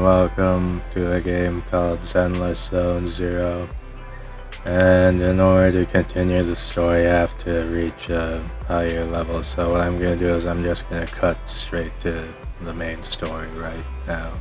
welcome to a game called Zenless Zone 0. And in order to continue the story, I have to reach a higher level. So what I'm going to do is I'm just going to cut straight to the main story right now.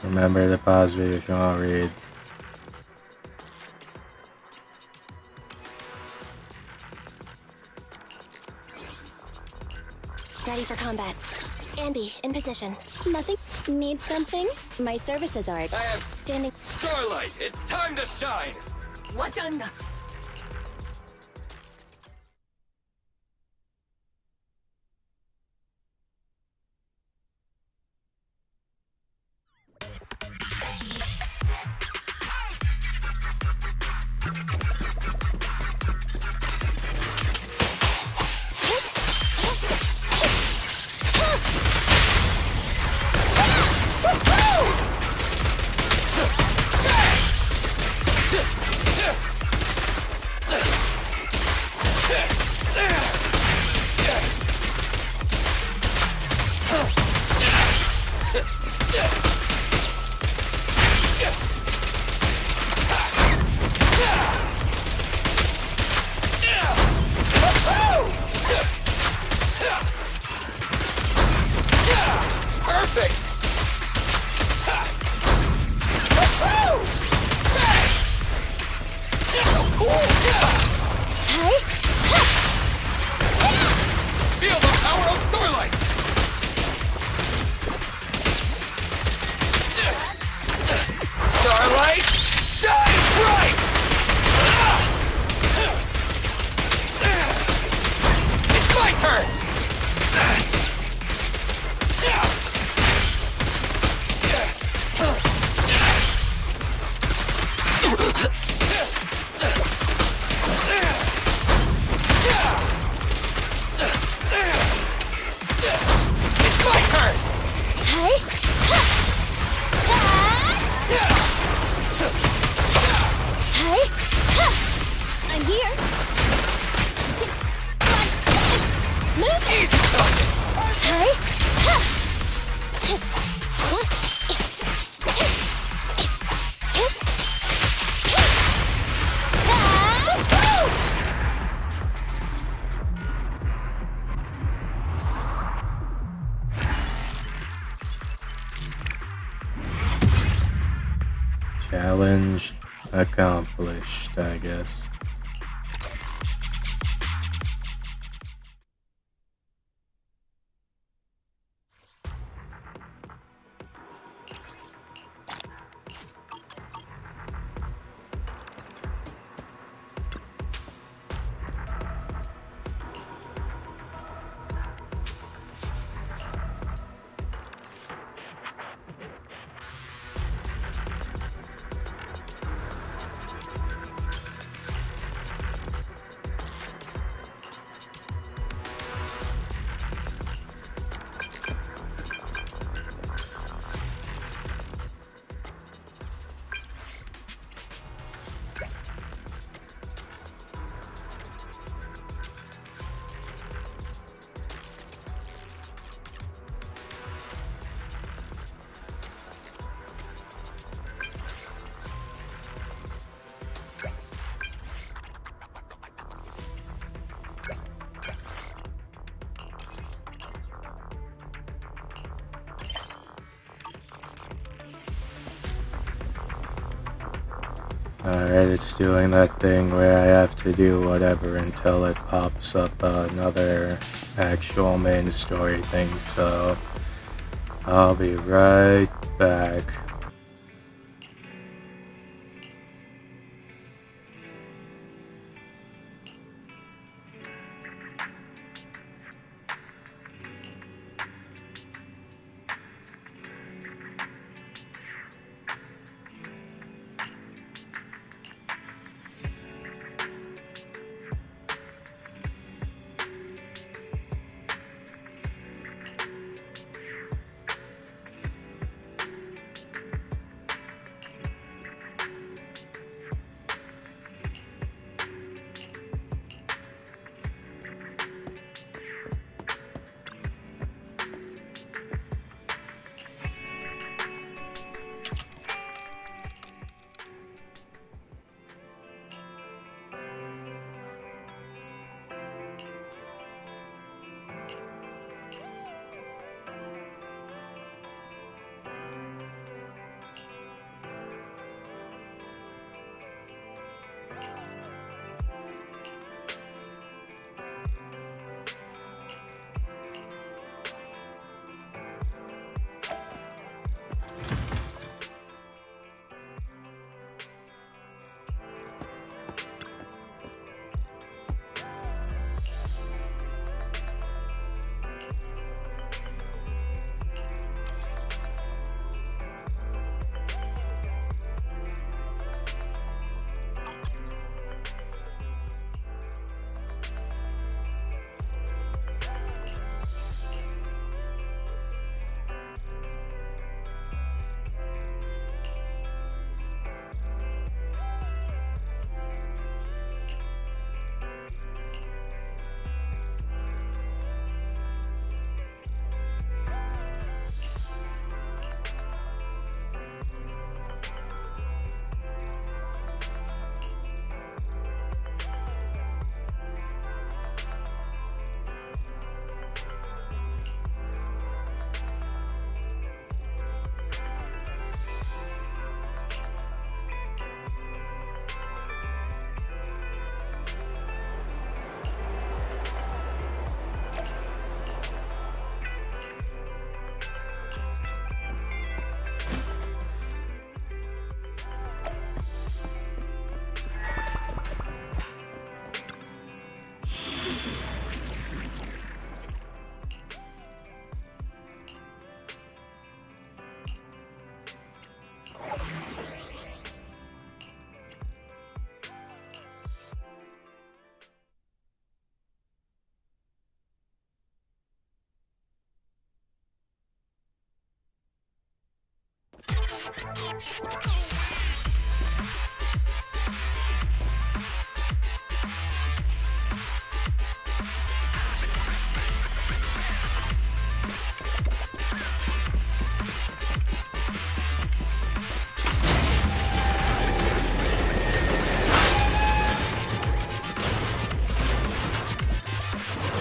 Remember to pause video if you want to read. Ready for combat. Ambi, in position. Nothing? Need something? My services are I have standing. Starlight! It's time to shine! What done? Challenge accomplished, I guess. Alright, it's doing that thing where I have to do whatever until it pops up another actual main story thing, so I'll be right back.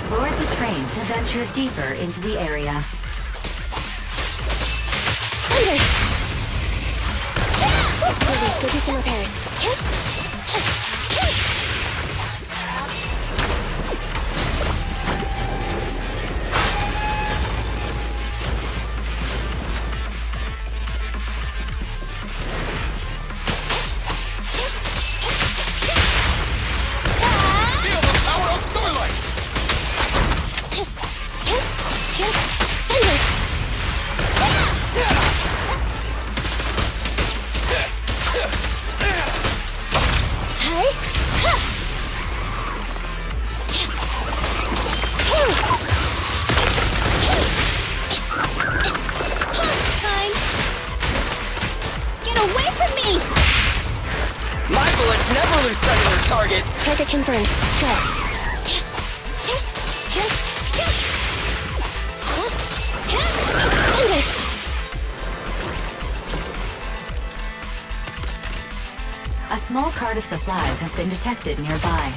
Board the train to venture deeper into the area. Thunder! Go do some repairs. Feel the power of starlight! Time. Get away from me! My bullets never lose sight of their target. Target confirmed. Go. Thunder! A small cart of supplies has been detected nearby.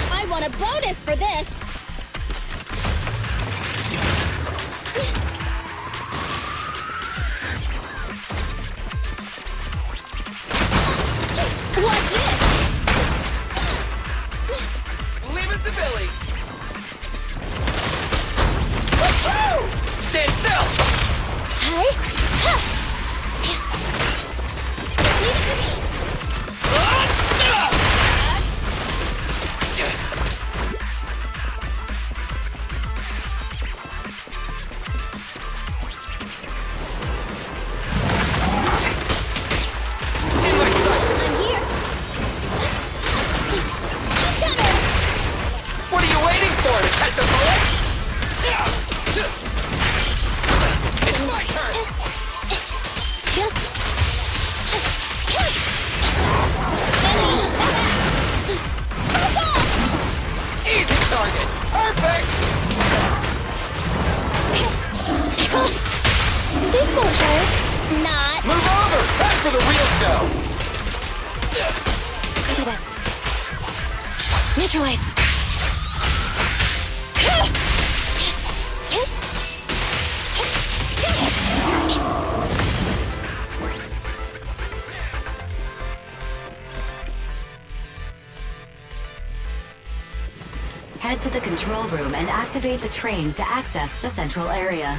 I want a bonus for this! What's this? Leave it to Billy. Woohoo! Stand still! Hi. Ha! Leave it to me! In my sight! I'm here! I'm coming! What are you waiting for? To catch a bullet? It's my turn! Easy target! Perfect! This won't hurt. Not. Move over! Time for the real show! Copy that. Neutralize. Head to the control room and activate the train to access the central area.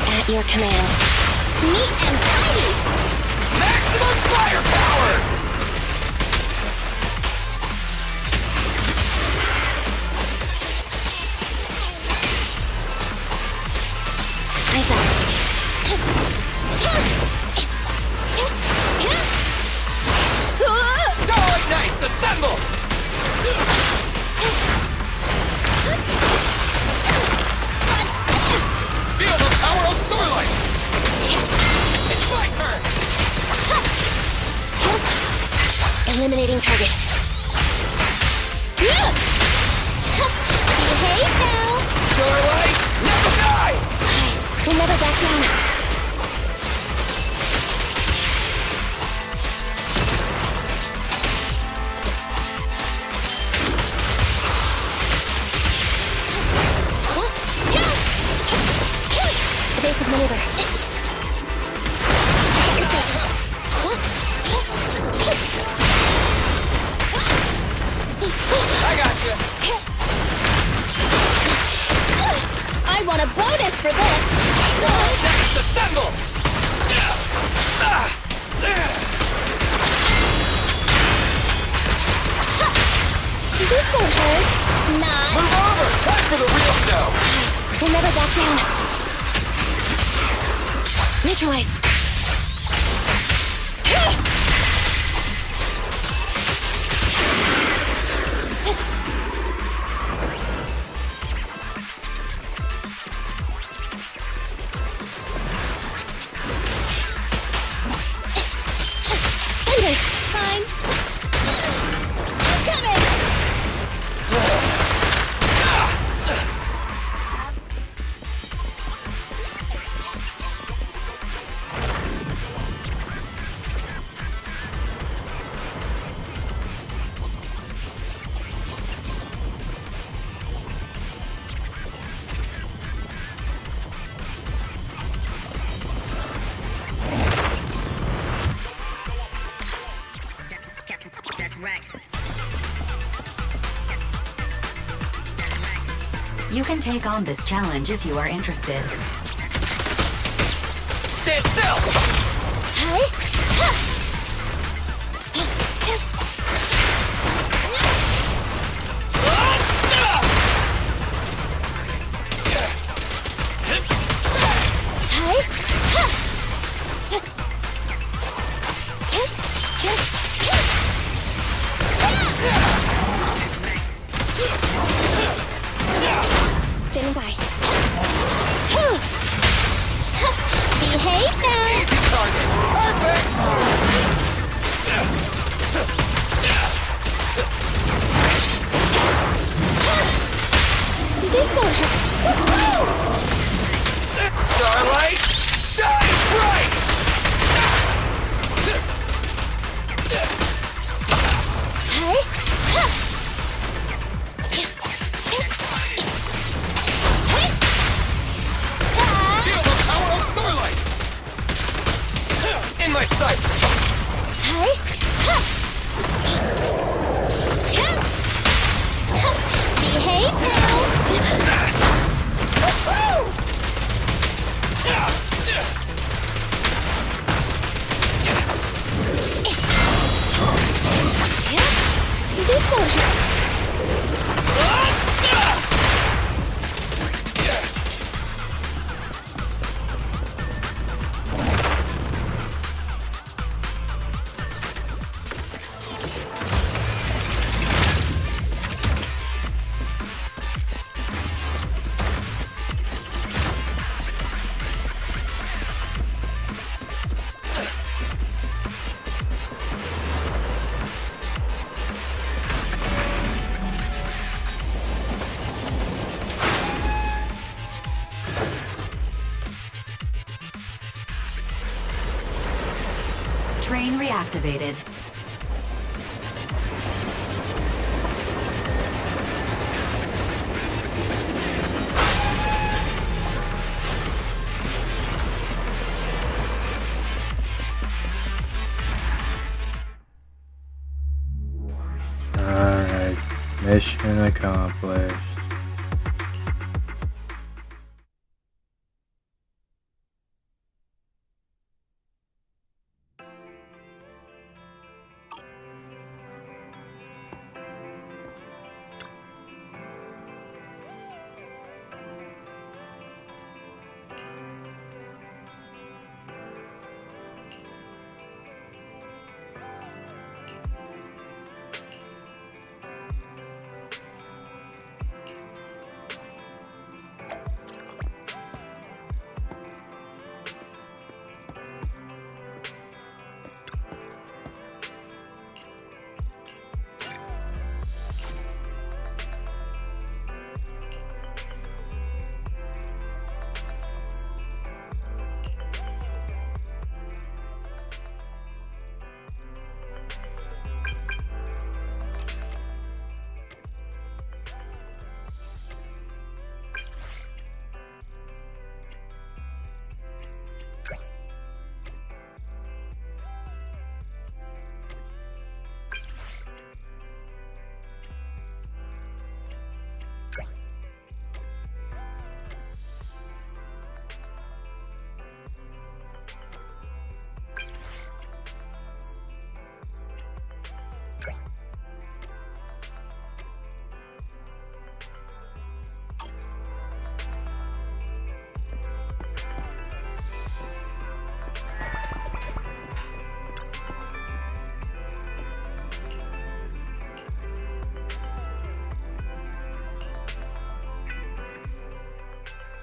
At your command. Neat and tidy! Maximum firepower! Eyes up. Starlight Knights, assemble! What's this? Feel the power of starlight! It's my turn! Eliminating target. Behave now! Starlight never dies! We'll never back down. Evasive maneuver. I got you. I want a bonus for this! Let's assemble. This won't hurt. Not. Move over. Time for the real show. We'll never back down. Neutralize. Thunder. Fine. I'm coming. You can take on this challenge if you are interested. Stand still. Hi. Standing by. Behave now. Easy target. Perfect. This won't hurt. Starlight, shine bright. Feel the power of starlight. In my sights. Behave now. This won't hurt. Train reactivated. Alright, mission accomplished.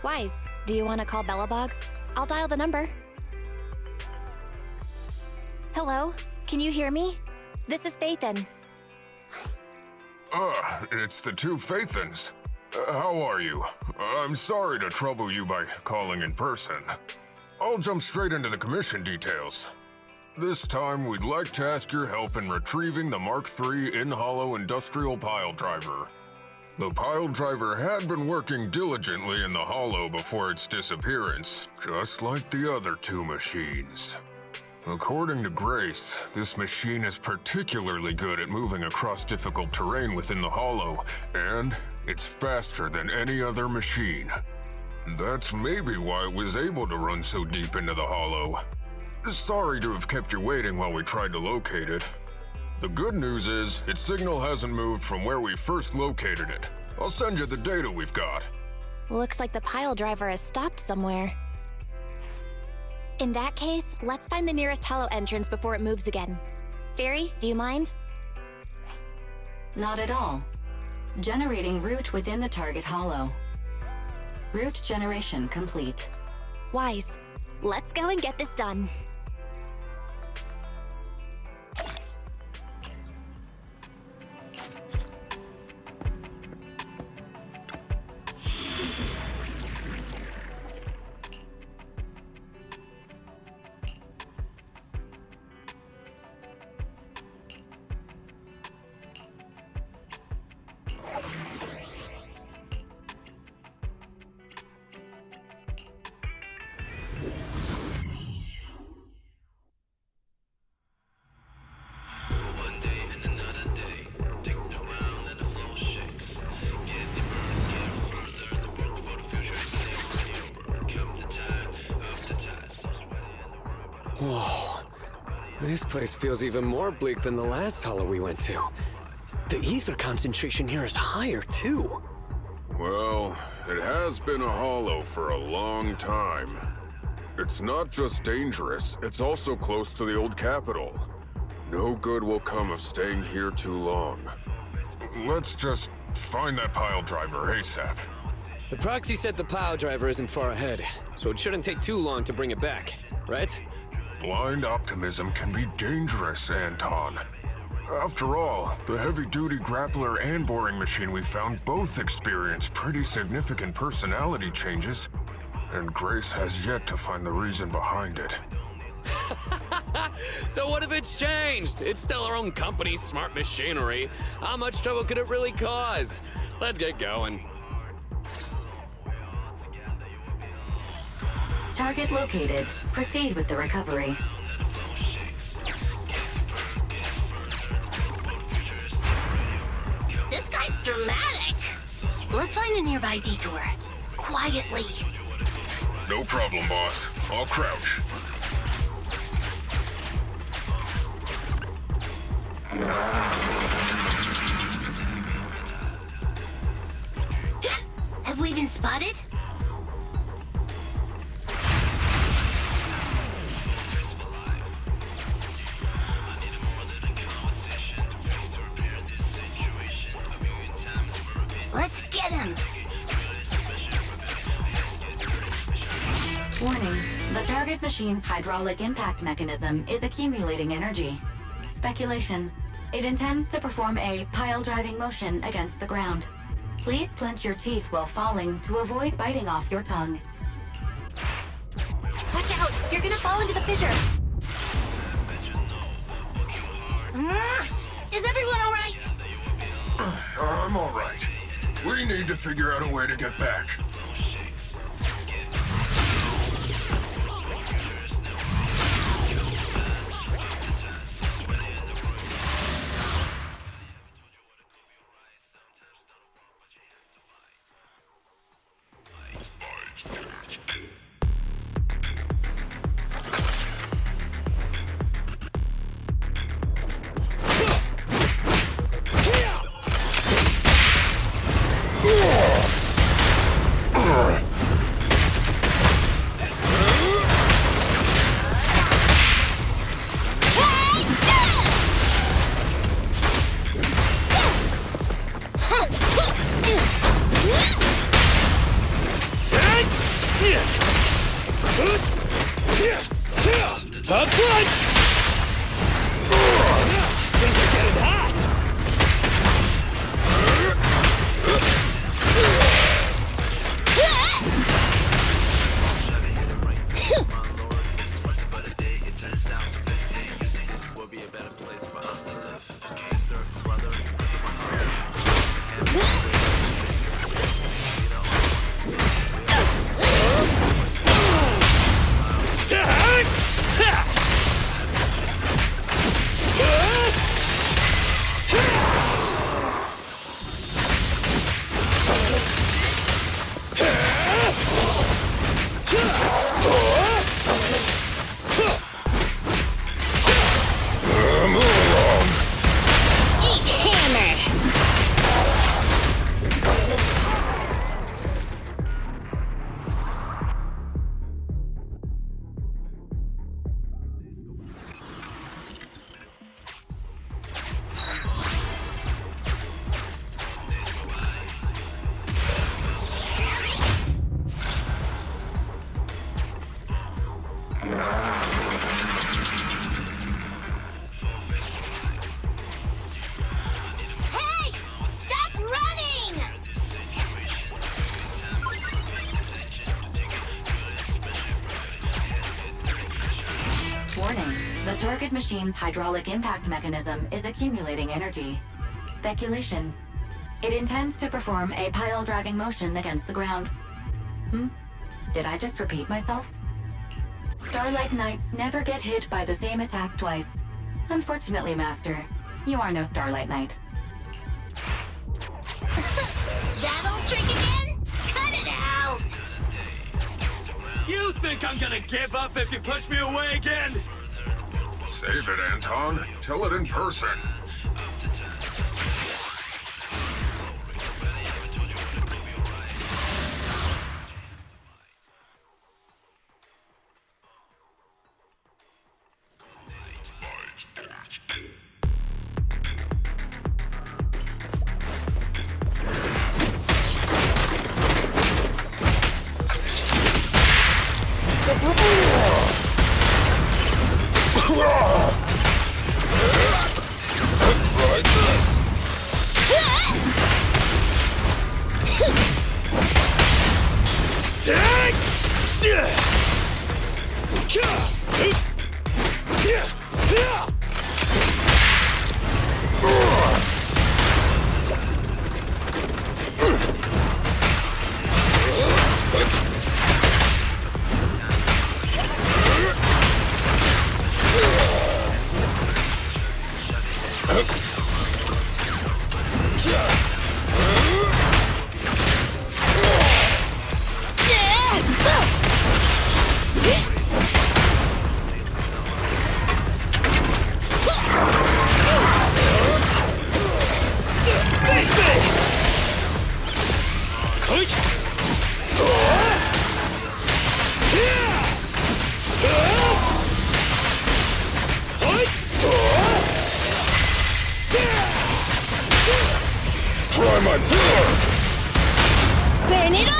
Wise, do you want to call Bellabog? I'll dial the number. Hello? Can you hear me? This is Faithin. It's the two Faithins. How are you? I'm sorry to trouble you by calling in person. I'll jump straight into the commission details. This time, we'd like to ask your help in retrieving the Mark III in-hollow industrial pile driver. The pile driver had been working diligently in the hollow before its disappearance, just like the other two machines. According to Grace, this machine is particularly good at moving across difficult terrain within the hollow, and it's faster than any other machine. That's maybe why it was able to run so deep into the hollow. Sorry to have kept you waiting while we tried to locate it. The good news is, its signal hasn't moved from where we first located it. I'll send you the data we've got. Looks like the pile driver has stopped somewhere. In that case, let's find the nearest hollow entrance before it moves again. Fairy, do you mind? Not at all. Generating route within the target hollow. Route generation complete. Wise, let's go and get this done. Whoa. This place feels even more bleak than the last hollow we went to. The ether concentration here is higher, too. Well, it has been a hollow for a long time. It's not just dangerous, it's also close to the old capital. No good will come of staying here too long. Let's just find that pile driver ASAP. The proxy said the pile driver isn't far ahead, so it shouldn't take too long to bring it back, right? Blind optimism can be dangerous, Anton. After all, the heavy-duty grappler and boring machine we found both experienced pretty significant personality changes, and Grace has yet to find the reason behind it. So what if it's changed? It's still our own company's smart machinery. How much trouble could it really cause? Let's get going. Target located. Proceed with the recovery. This guy's dramatic. Let's find a nearby detour. Quietly. No problem, boss. I'll crouch. Have we been spotted? Let's get him! Warning. The target machine's hydraulic impact mechanism is accumulating energy. Speculation. It intends to perform a pile-driving motion against the ground. Please clench your teeth while falling to avoid biting off your tongue. Watch out! You're gonna fall into the fissure! Is everyone alright? I'm alright. We need to figure out a way to get back. Up front! Things are getting hot! Eat hammer! Hey! Stop running! Warning. The target machine's hydraulic impact mechanism is accumulating energy. Speculation. It intends to perform a pile-driving motion against the ground. Did I just repeat myself? Starlight Knights never get hit by the same attack twice. Unfortunately, Master, you are no Starlight Knight. That old trick again? Cut it out! You think I'm gonna give up if you push me away again? Save it, Anton. Tell it in person. Try this. Try my power! Burn it all!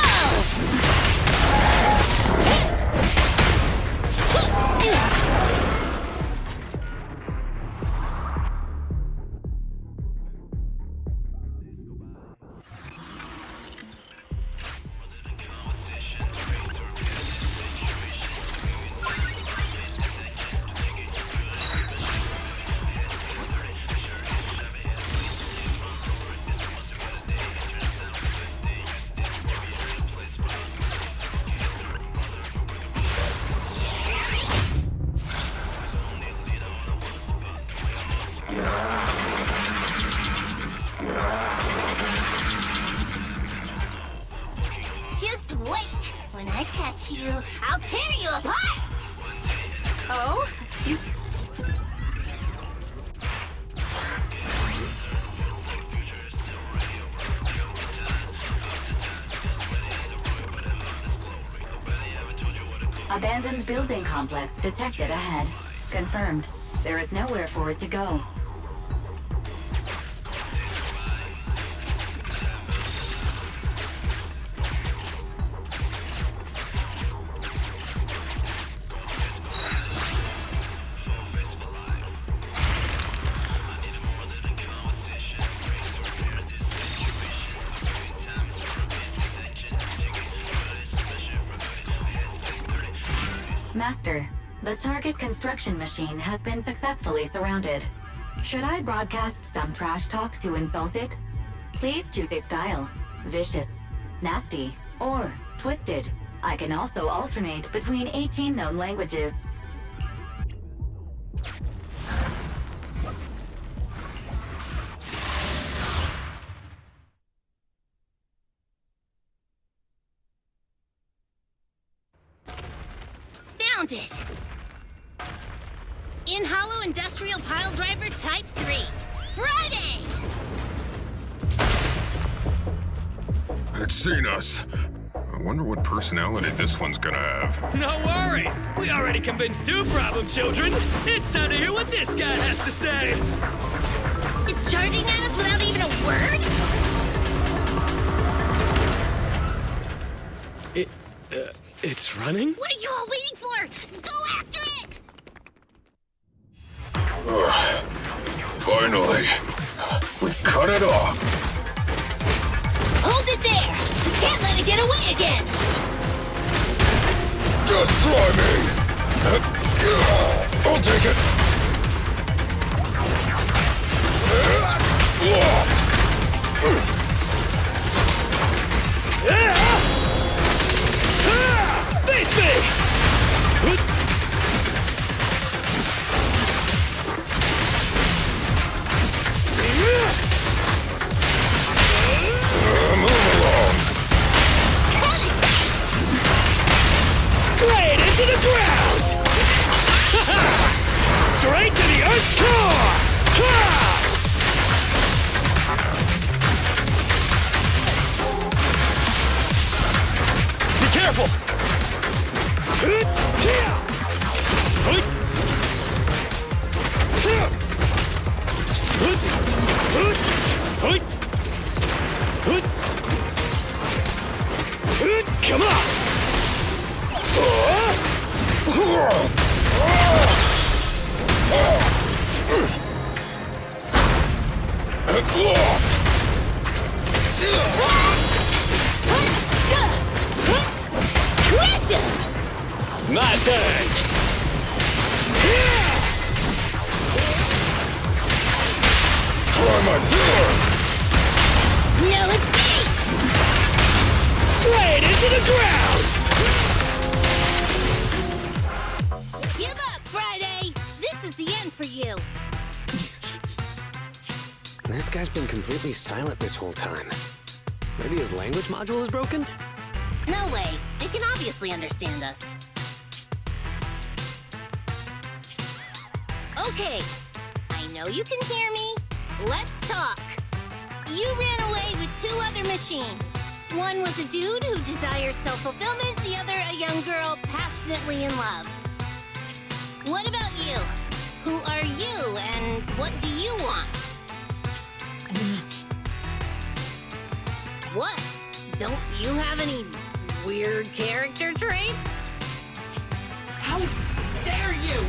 Just wait! When I catch you, I'll tear you apart! Oh? You... Abandoned building complex detected ahead. Confirmed. There is nowhere for it to go. Master, the target construction machine has been successfully surrounded. Should I broadcast some trash talk to insult it? Please choose a style. Vicious, nasty, or twisted. I can also alternate between 18 known languages. Found it! In Hollow Industrial Pile Driver Type 3. Friday! It's seen us. I wonder what personality this one's gonna have. No worries! We already convinced two problem children! It's time to hear what this guy has to say! It's charging at us without even a word? It's running? What are you all waiting for? Go after it! Finally, we cut it off. Hold it there! We can't let it get away again! Just try me. I'll take it. Face me! Move along. Cut his taste! Straight into the ground! Straight to the Earth's core! Ha! Be careful! Come on! Crush him! My turn! Try my door. No escape! Straight into the ground! Give up, Friday! This is the end for you! This guy's been completely silent this whole time. Maybe his language module is broken? No way. They can obviously understand us. Okay. I know you can hear me. Let's talk. You ran away with two other machines. One was a dude who desires self-fulfillment, the other a young girl passionately in love. What about you? Who are you, and what do you want? What? Don't you have any weird character traits? How dare you!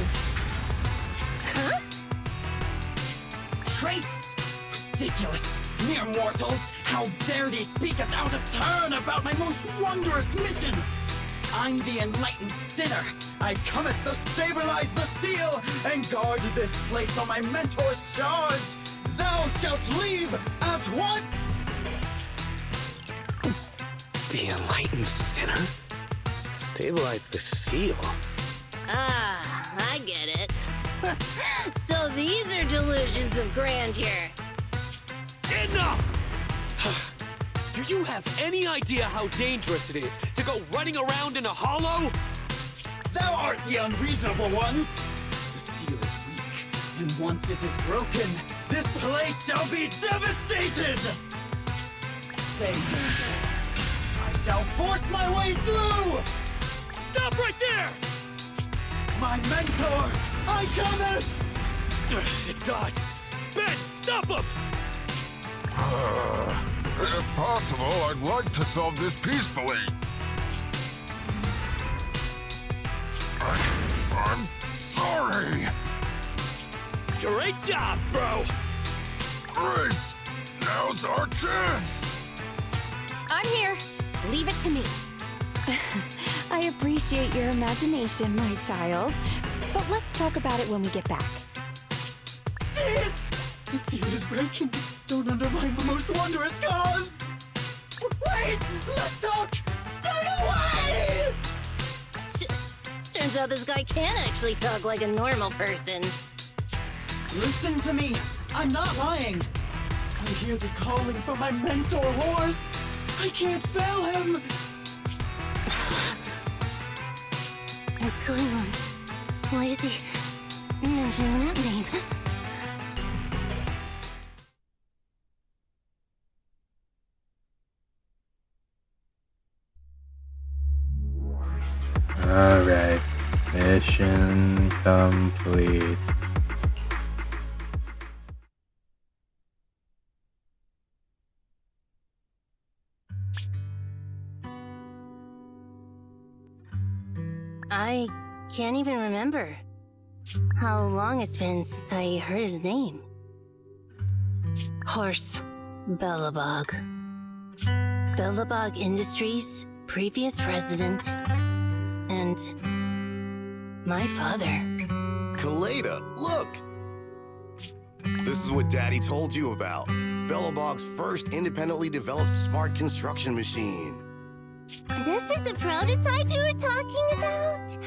Huh? Traits? Ridiculous! Mere mortals! How dare they speak us out of turn about my most wondrous mission! I'm the enlightened sinner. I cometh to stabilize the seal and guard this place on my mentor's charge. Thou shalt leave at once! The enlightened sinner? Stabilize the seal. Ah, I get it. So these are delusions of grandeur. Enough! Do you have any idea how dangerous it is to go running around in a hollow? Thou art the unreasonable ones! The seal is weak, and once it is broken, this place shall be devastated! Say no more. I shall force my way through! Stop right there! My mentor, I cometh! It dodged. Ben, stop him! If possible, I'd like to solve this peacefully. I'm sorry. Great job, bro! Grace, now's our chance. I'm here. Leave it to me. I I appreciate your imagination, my child. But let's talk about it when we get back. Sis! The scene is breaking. Don't undermine the most wondrous cause! Wait! Let's talk! Stay away! Turns out this guy can actually talk like a normal person. Listen to me! I'm not lying! I hear the calling from my mentor horse! I can't fail him! What's going on? Why is he mentioning that name? Alright, mission complete. I can't even remember how long it's been since I heard his name. Horse Belobog. Belobog Industries, previous president, and my father. Kaleda, look! This is what Daddy told you about. Belobog's first independently developed smart construction machine. This is a prototype you were talking about?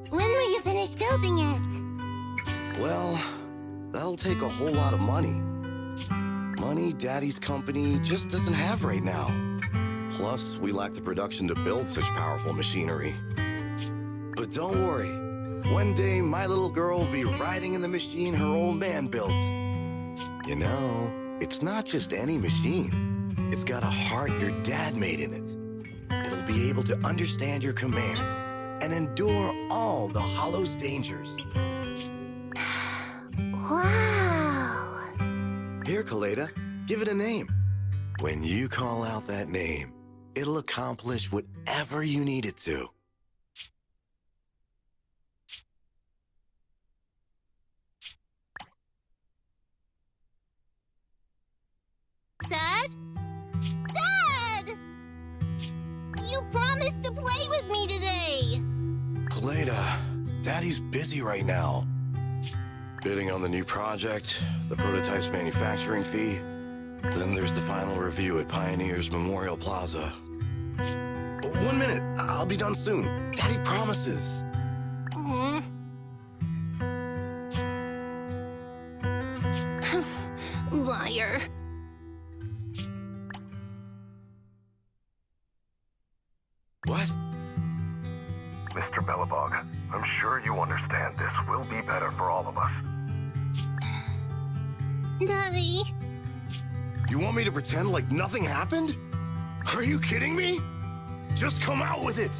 When will you finish building it? Well, that'll take a whole lot of money. Money Daddy's company just doesn't have right now. Plus, we lack the production to build such powerful machinery. But don't worry. One day, my little girl will be riding in the machine her old man built. You know, it's not just any machine. It's got a heart your dad made in it. It'll be able to understand your commands and endure all the Hollow's dangers. Wow! Here, Kaleda, give it a name. When you call out that name, it'll accomplish whatever you need it to. Dad? Dad! You promised to play with me today! Kaleda, Daddy's busy right now. Bidding on the new project, the prototype's manufacturing fee, then there's the final review at Pioneer's Memorial Plaza. 1 minute, I'll be done soon. Daddy promises. Liar. What? Mr. Belobog, I'm sure you understand this will be better for all of us. Daddy. You want me to pretend like nothing happened? Are you kidding me? Just come out with it.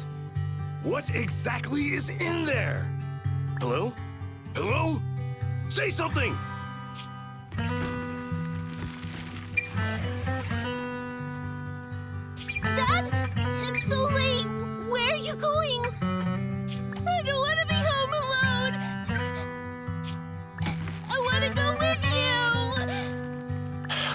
What exactly is in there? Hello? Hello? Say something! Dad? It's so late. Where are you going? I don't want to be home alone. I want to go with you.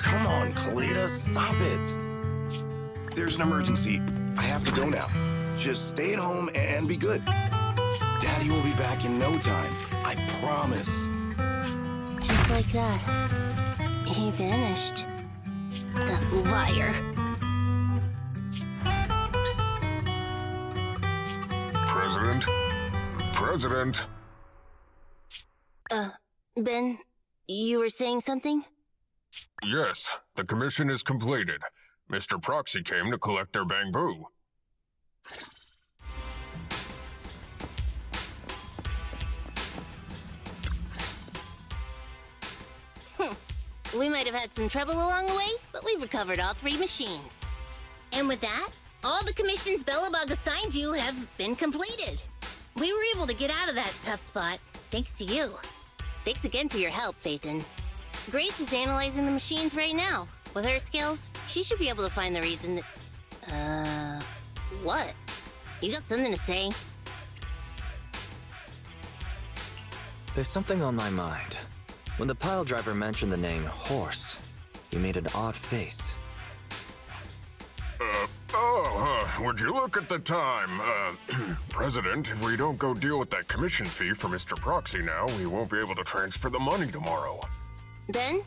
Come on, Kaleda, stop it. There's an emergency. I have to go now. Just stay at home and be good. Daddy will be back in no time. I promise. Just like that. He vanished. That liar. President? President? Ben, you were saying something? Yes, the commission is completed. Mr. Proxy came to collect their bamboo. We might have had some trouble along the way, but we've recovered all 3 machines. And with that, all the commissions Belobog assigned you have been completed. We were able to get out of that tough spot, thanks to you. Thanks again for your help, Phaethon. Grace is analyzing the machines right now. With her skills, she should be able to find the reason that... what? You got something to say? There's something on my mind. When the pile driver mentioned the name Horse, he made an odd face. would you look at the time? President, if we don't go deal with that commission fee for Mr. Proxy now, we won't be able to transfer the money tomorrow. Ben,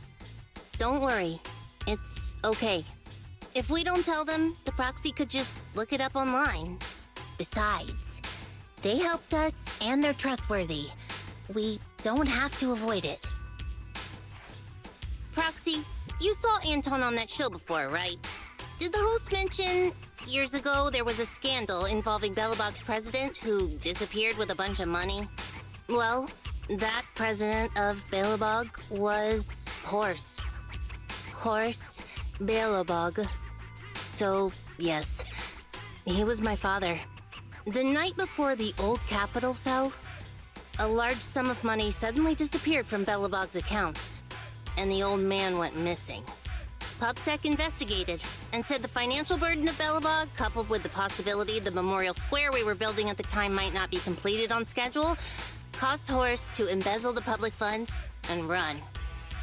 don't worry. It's okay. If we don't tell them, the proxy could just look it up online. Besides, they helped us and they're trustworthy. We don't have to avoid it. Proxy, you saw Anton on that show before, right? Did the host mention years ago there was a scandal involving Belobog's president who disappeared with a bunch of money? Well, that president of Belobog was Horse. Horse Belobog. So, yes, he was my father. The night before the old capital fell, a large sum of money suddenly disappeared from Belobog's accounts, and the old man went missing. PubSec investigated and said the financial burden of Belobog, coupled with the possibility the Memorial Square we were building at the time might not be completed on schedule, caused Horse to embezzle the public funds and run.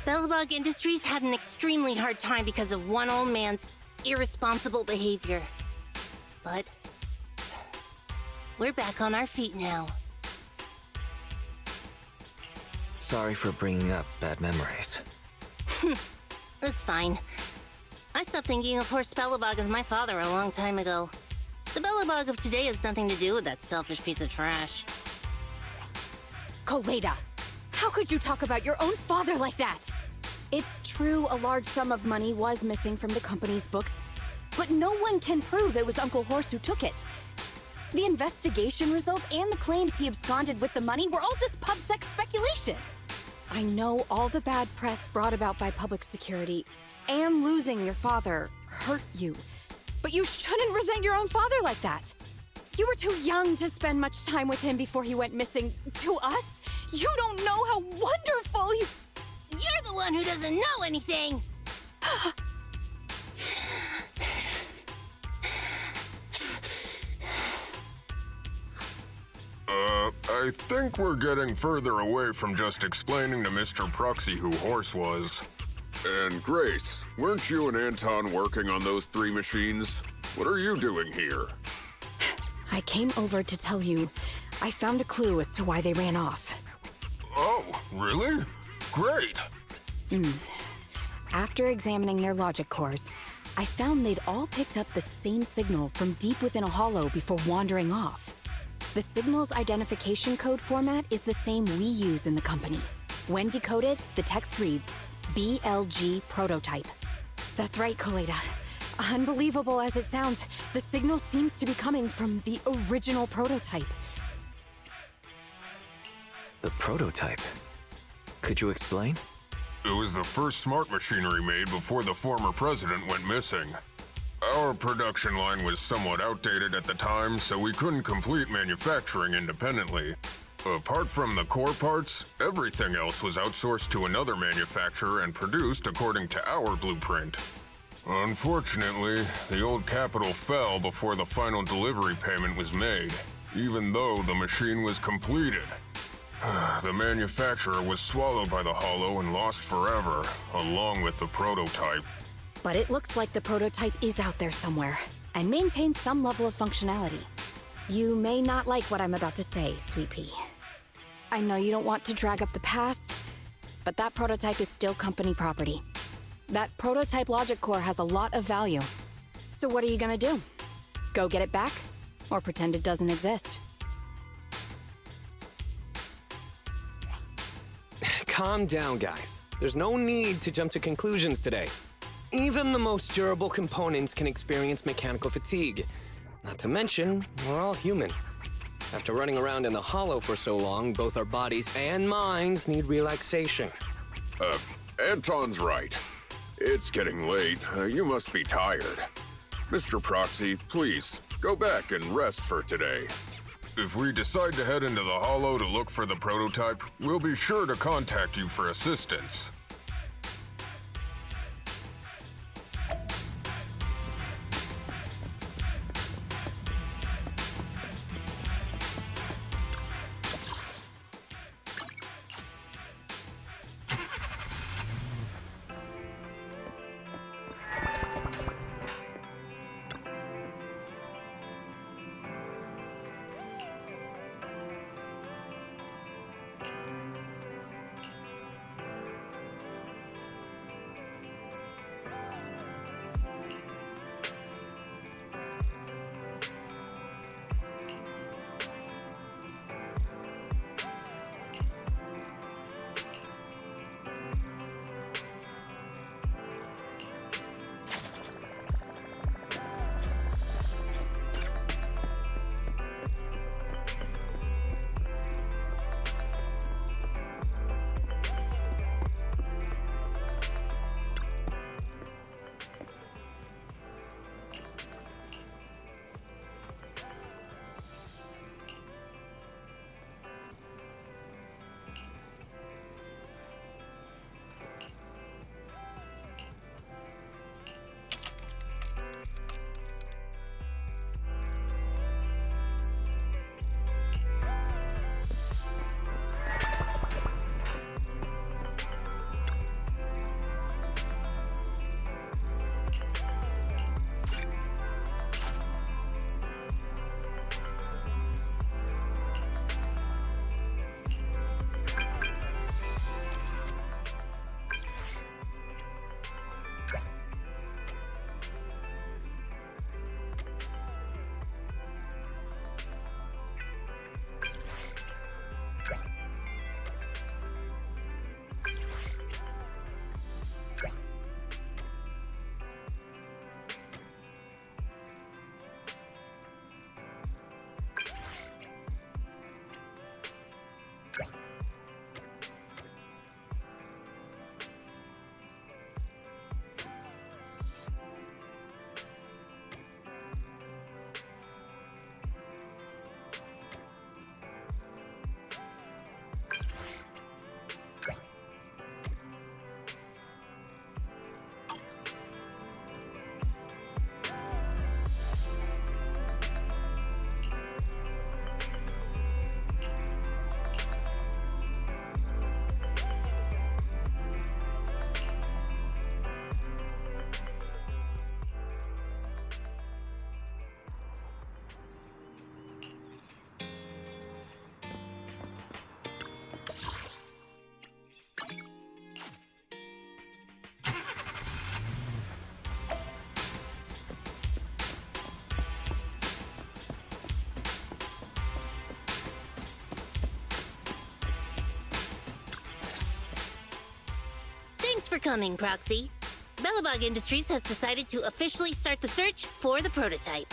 Belobog Industries had an extremely hard time because of one old man's irresponsible behavior. But we're back on our feet now. Sorry for bringing up bad memories. It's fine. I stopped thinking of Horst Belobog as my father a long time ago. The Belobog of today has nothing to do with that selfish piece of trash. Koleda, how could you talk about your own father like that? It's true a large sum of money was missing from the company's books, but no one can prove it was Uncle Horse who took it. The investigation results and the claims he absconded with the money were all just PubSec speculation. I know all the bad press brought about by public security and losing your father hurt you, but you shouldn't resent your own father like that. You were too young to spend much time with him before he went missing. To us, you don't know how wonderful you... You're the one who doesn't know anything! I think we're getting further away from just explaining to Mr. Proxy who Horse was. And Grace, weren't you and Anton working on those 3 machines? What are you doing here? I came over to tell you I found a clue as to why they ran off. Oh, really? Great! After examining their logic cores, I found they'd all picked up the same signal from deep within a hollow before wandering off. The signal's identification code format is the same we use in the company. When decoded, the text reads, BLG prototype. That's right, Koleda. Unbelievable as it sounds, the signal seems to be coming from the original prototype. The prototype? Could you explain? It was the first smart machinery made before the former president went missing. Our production line was somewhat outdated at the time, so we couldn't complete manufacturing independently. Apart from the core parts, everything else was outsourced to another manufacturer and produced according to our blueprint. Unfortunately, the old capital fell before the final delivery payment was made, even though the machine was completed. The manufacturer was swallowed by the hollow and lost forever, along with the prototype. But it looks like the prototype is out there somewhere, and maintains some level of functionality. You may not like what I'm about to say, Sweet Pea. I know you don't want to drag up the past, but that prototype is still company property. That prototype logic core has a lot of value. So what are you gonna do? Go get it back? Or pretend it doesn't exist? Calm down, guys. There's no need to jump to conclusions today. Even the most durable components can experience mechanical fatigue. Not to mention, we're all human. After running around in the hollow for so long, both our bodies and minds need relaxation. Anton's right. It's getting late. You must be tired. Mr. Proxy, please, go back and rest for today. If we decide to head into the hollow to look for the prototype, we'll be sure to contact you for assistance. for coming, Proxy. Belobog Industries has decided to officially start the search for the prototype.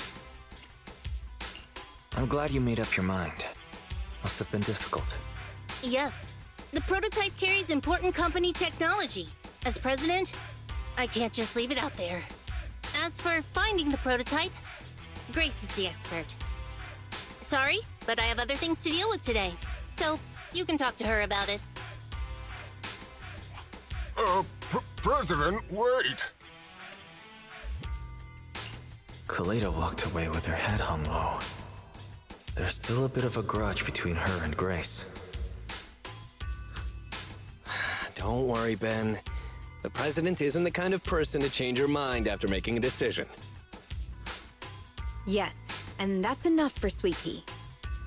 I'm glad you made up your mind. Must have been difficult. Yes. The prototype carries important company technology. As president, I can't just leave it out there. As for finding the prototype, Grace is the expert. Sorry, but I have other things to deal with today. So, you can talk to her about it. President, wait! Kaleda walked away with her head hung low. There's still a bit of a grudge between her and Grace. Don't worry, Ben. The president isn't the kind of person to change her mind after making a decision. Yes, and that's enough for Sweet Pea.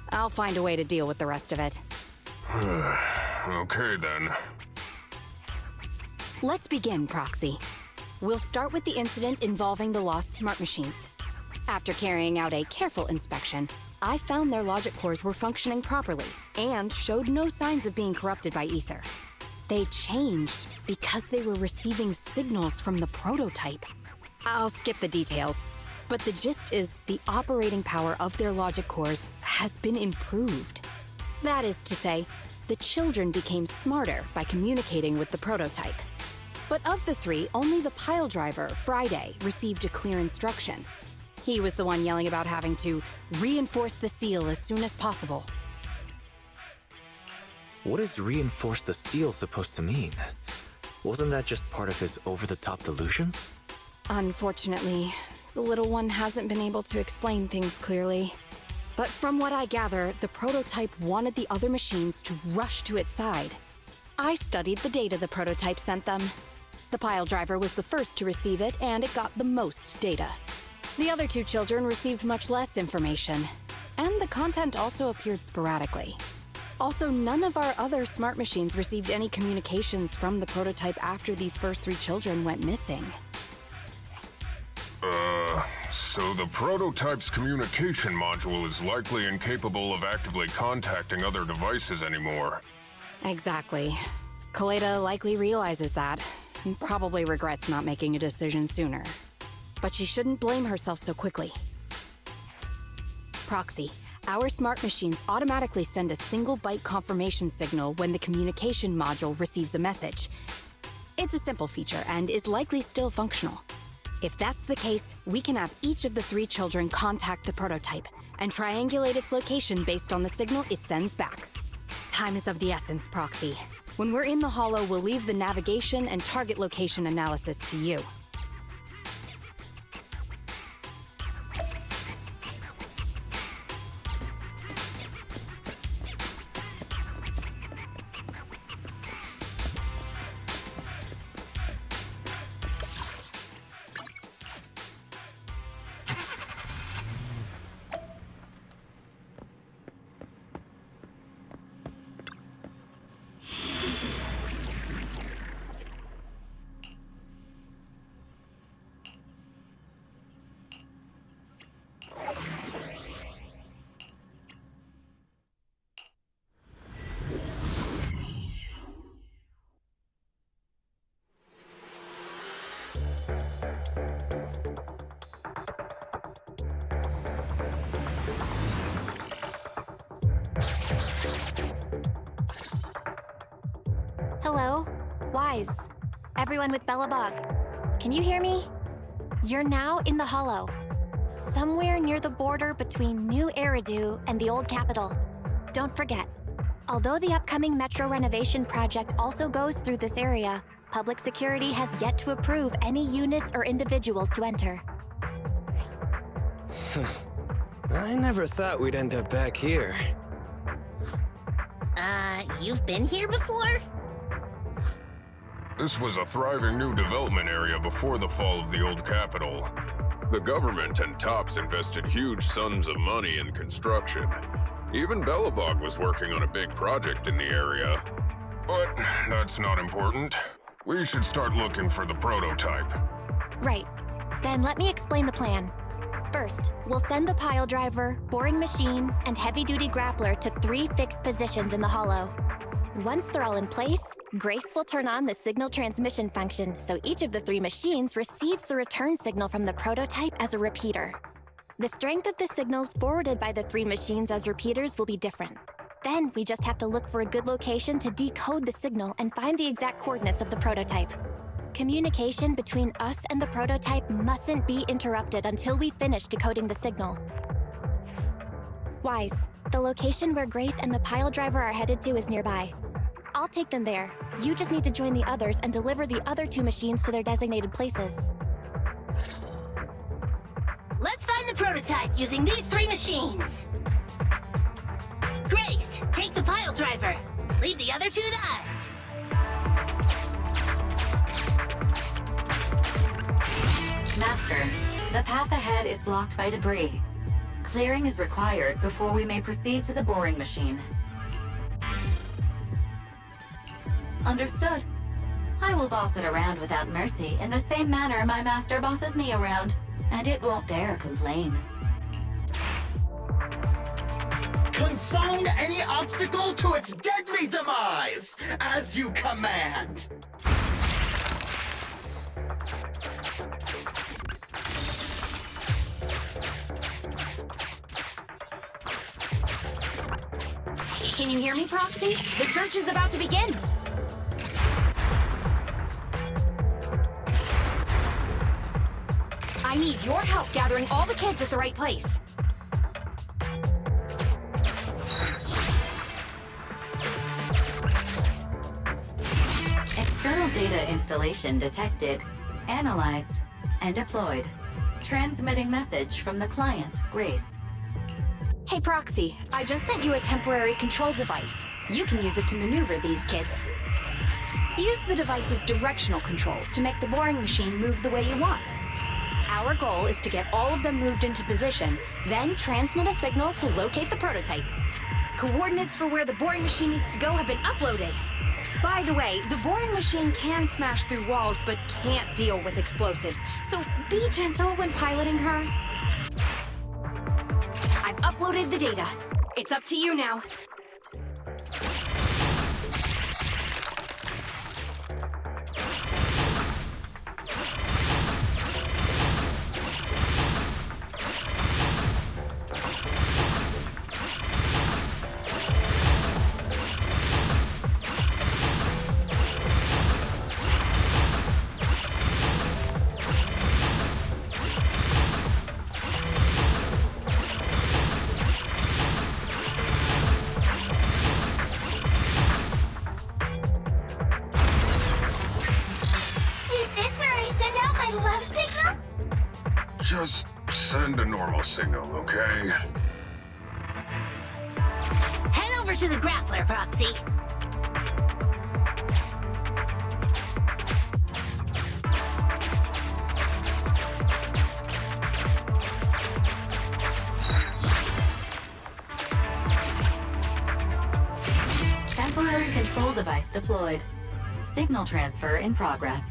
I'll find a way to deal with the rest of it. Okay, then. Let's begin, Proxy. We'll start with the incident involving the lost smart machines. After carrying out a careful inspection, I found their logic cores were functioning properly and showed no signs of being corrupted by ether. They changed because they were receiving signals from the prototype. I'll skip the details, but the gist is the operating power of their logic cores has been improved. That is to say, the children became smarter by communicating with the prototype. But of the three, only the pile driver, Friday, received a clear instruction. He was the one yelling about having to reinforce the seal as soon as possible. What is reinforce the seal supposed to mean? Wasn't that just part of his over-the-top delusions? Unfortunately, the little one hasn't been able to explain things clearly. But from what I gather, the prototype wanted the other machines to rush to its side. I studied the data the prototype sent them. The pile driver was the first to receive it, and it got the most data. The other two children received much less information, and the content also appeared sporadically. Also, none of our other smart machines received any communications from the prototype after these first three children went missing. So the prototype's communication module is likely incapable of actively contacting other devices anymore. Exactly. Kaleda likely realizes that, and probably regrets not making a decision sooner. But she shouldn't blame herself so quickly. Proxy, our smart machines automatically send a single byte confirmation signal when the communication module receives a message. It's a simple feature and is likely still functional. If that's the case, we can have each of the three children contact the prototype and triangulate its location based on the signal it sends back. Time is of the essence, Proxy. When we're in the Hollow, we'll leave the navigation and target location analysis to you. Hello? Wise. Everyone with Belobog. Can you hear me? You're now in the Hollow. Somewhere near the border between New Eridu and the Old Capital. Don't forget, although the upcoming metro renovation project also goes through this area, public security has yet to approve any units or individuals to enter. I never thought we'd end up back here. You've been here before? This was a thriving new development area before the fall of the old capital. The government and TOPS invested huge sums of money in construction. Even Belobog was working on a big project in the area. But that's not important. We should start looking for the prototype. Right. Then let me explain the plan. First, we'll send the pile driver, boring machine, and heavy-duty grappler to 3 fixed positions in the Hollow. Once they're all in place, Grace will turn on the signal transmission function, so each of the 3 machines receives the return signal from the prototype as a repeater. The strength of the signals forwarded by the 3 machines as repeaters will be different. Then we just have to look for a good location to decode the signal and find the exact coordinates of the prototype. Communication between us and the prototype mustn't be interrupted until we finish decoding the signal. Wise, the location where Grace and the pile driver are headed to is nearby. I'll take them there. You just need to join the others and deliver the other 2 machines to their designated places. Let's find the prototype using these 3 machines. Grace, take the pile driver. Leave the other 2 to us. Master, the path ahead is blocked by debris. Clearing is required before we may proceed to the boring machine. Understood. I will boss it around without mercy in the same manner my master bosses me around, and it won't dare complain. Consign any obstacle to its deadly demise, as you command. Can you hear me, Proxy? The search is about to begin! I need your help gathering all the kids at the right place. External data installation detected, analyzed, and deployed. Transmitting message from the client, Grace. Hey, Proxy, I just sent you a temporary control device. You can use it to maneuver these kids. Use the device's directional controls to make the boring machine move the way you want. Our goal is to get all of them moved into position, then transmit a signal to locate the prototype. Coordinates for where the boring machine needs to go have been uploaded. By the way, the boring machine can smash through walls but can't deal with explosives, so be gentle when piloting her. I've uploaded the data. It's up to you now. Just send a normal signal, okay? Head over to the grappler, Proxy. Temporary control device deployed. Signal transfer in progress.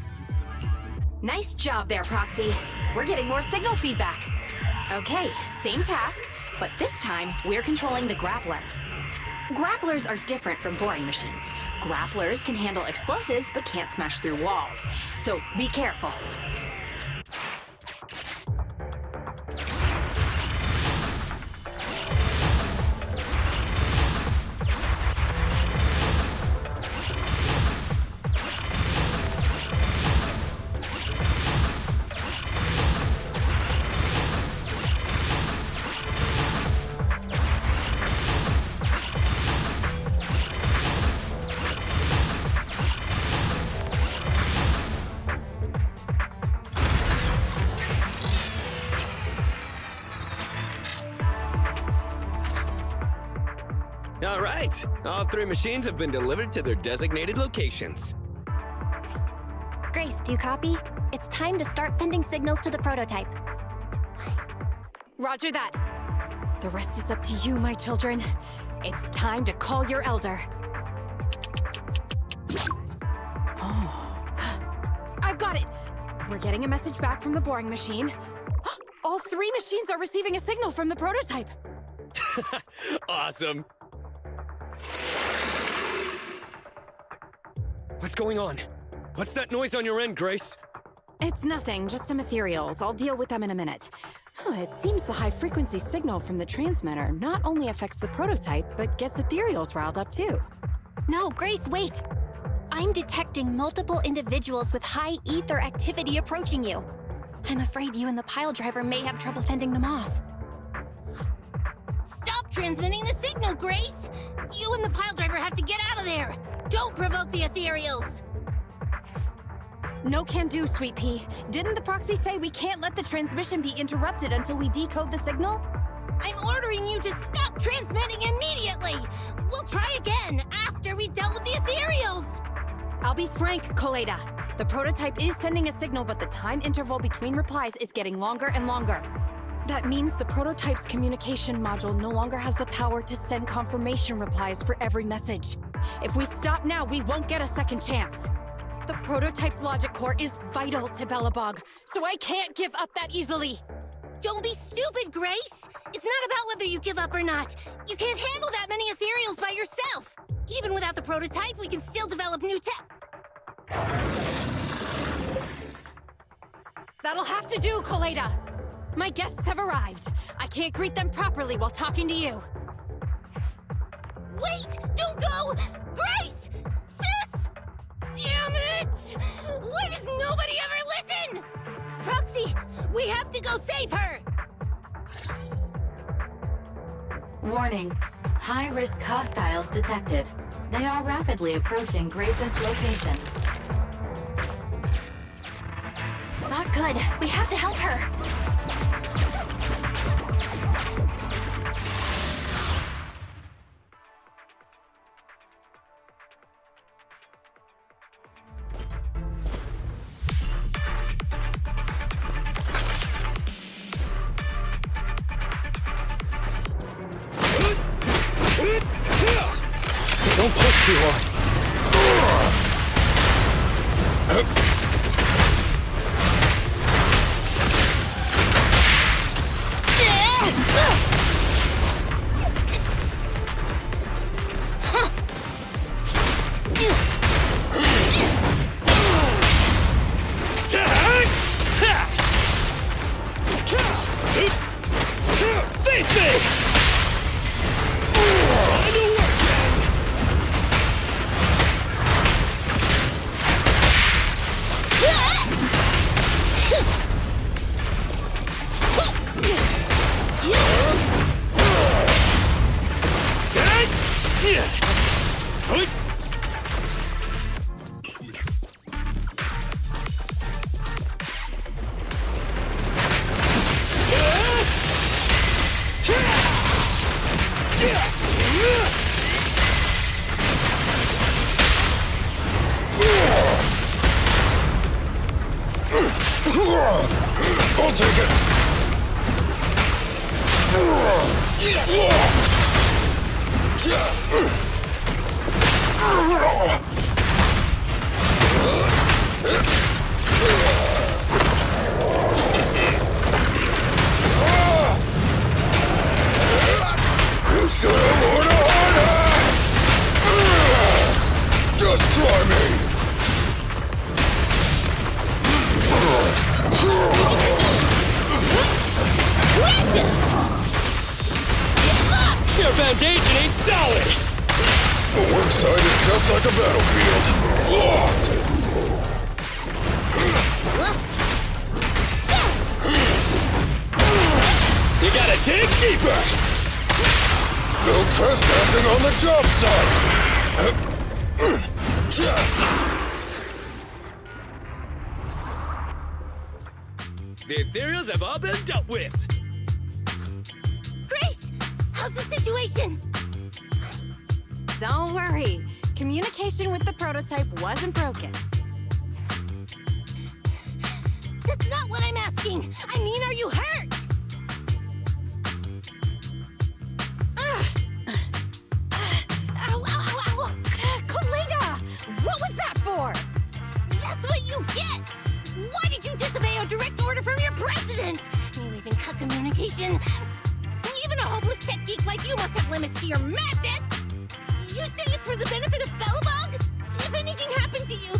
Nice job there, Proxy. We're getting more signal feedback. Okay, same task, but this time we're controlling the grappler. Grapplers are different from boring machines. Grapplers can handle explosives but can't smash through walls. So be careful. All right, all 3 machines have been delivered to their designated locations. Grace, do you copy? It's time to start sending signals to the prototype. Roger that. The rest is up to you, my children. It's time to call your elder. I've got it! We're getting a message back from the boring machine. All 3 machines are receiving a signal from the prototype. Awesome. What's going on? What's that noise on your end, Grace? It's nothing, just some ethereals. I'll deal with them in a minute. It seems the high-frequency signal from the transmitter not only affects the prototype, but gets ethereals riled up too. No, Grace, wait! I'm detecting multiple individuals with high ether activity approaching you. I'm afraid you and the pile driver may have trouble fending them off. Stop transmitting the signal, Grace! You and the pile driver have to get out of there! Don't provoke the ethereals! No can do, Sweet Pea. Didn't the proxy say we can't let the transmission be interrupted until we decode the signal? I'm ordering you to stop transmitting immediately! We'll try again after we've dealt with the ethereals! I'll be frank, Koleda. The prototype is sending a signal, but the time interval between replies is getting longer and longer. That means the prototype's communication module no longer has the power to send confirmation replies for every message. If we stop now, we won't get a second chance. The prototype's logic core is vital to Belobog, so I can't give up that easily. Don't be stupid, Grace! It's not about whether you give up or not. You can't handle that many ethereals by yourself. Even without the prototype, we can still develop new tech. That'll have to do, Koleda. My guests have arrived. I can't greet them properly while talking to you. Wait! Don't go! Grace! Sis! Damn it! Why does nobody ever listen? Proxy, we have to go save her! Warning. High-risk hostiles detected. They are rapidly approaching Grace's location. Not good. We have to help her. Don't push too hard. Face me! I'll take it. You should have ordered harder! Just try me! Your foundation ain't solid! The work site is just like a battlefield. Locked! You gotta dig deeper! No trespassing on the job site! The ethereals have all been dealt with! Grace! How's the situation? Don't worry. Communication with the prototype wasn't broken. That's not what I'm asking! I mean, are you hurt? Ow, ow, ow, ow! Koleda! What was that for? That's what you get! Why did you disobey a direct order from your president? You even cut communication. Even a hopeless tech geek like you must have limits to your madness! You say it's for the benefit of Belobog? If anything happens happen to you.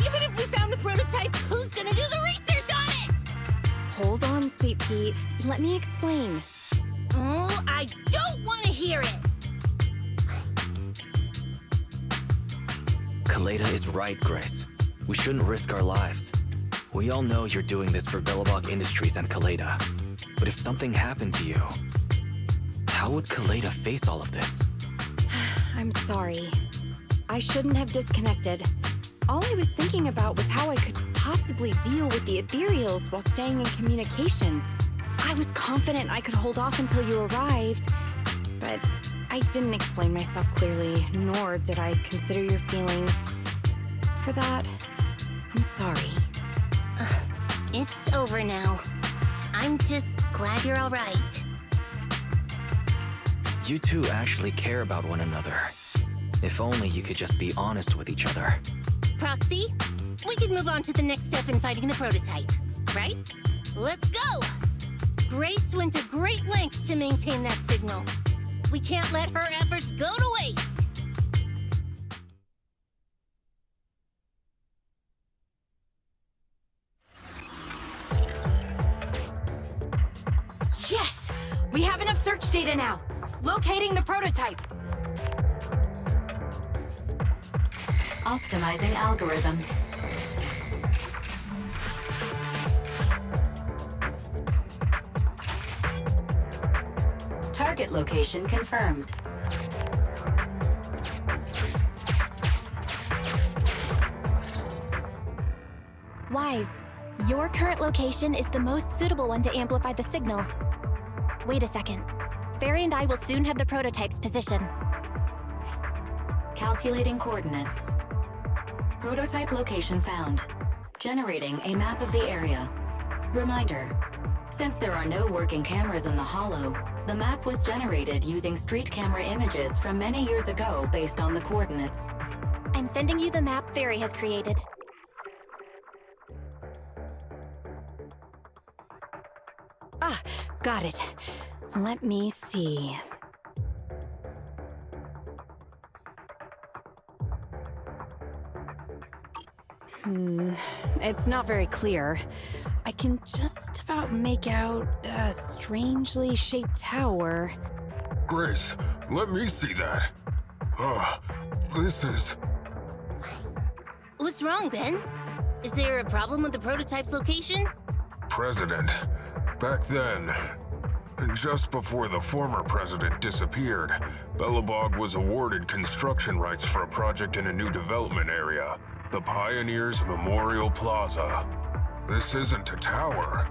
Even if we found the prototype, who's gonna do the research on it? Hold on, Sweet Pea. Let me explain. Oh, I don't want to hear it. Kaleda is right, Grace. We shouldn't risk our lives. We all know you're doing this for Billabong Industries and Kaleda. But if something happened to you, how would Kaleda face all of this? I'm sorry. I shouldn't have disconnected. All I was thinking about was how I could possibly deal with the ethereals while staying in communication. I was confident I could hold off until you arrived, but I didn't explain myself clearly, nor did I consider your feelings. For that, I'm sorry. It's over now. I'm just glad you're all right. You two actually care about one another. If only you could just be honest with each other. Proxy, we could move on to the next step in fighting the prototype, right? Let's go! Grace went to great lengths to maintain that signal. We can't let her efforts go to waste. Yes! We have enough search data now. Locating the prototype. Optimizing algorithm. Target location confirmed. Wise, your current location is the most suitable one to amplify the signal. Wait a second. Fairy and I will soon have the prototype's position. Calculating coordinates. Prototype location found. Generating a map of the area. Reminder, since there are no working cameras in the hollow, the map was generated using street camera images from many years ago based on the coordinates. I'm sending you the map Fairy has created. Ah, got it. Let me see. It's not very clear. I can just about make out a strangely shaped tower. Grace, let me see that. This is... What's wrong, Ben? Is there a problem with the prototype's location? President. Back then, just before the former president disappeared, Billabong was awarded construction rights for a project in a new development area, the Pioneers Memorial Plaza. This isn't a tower.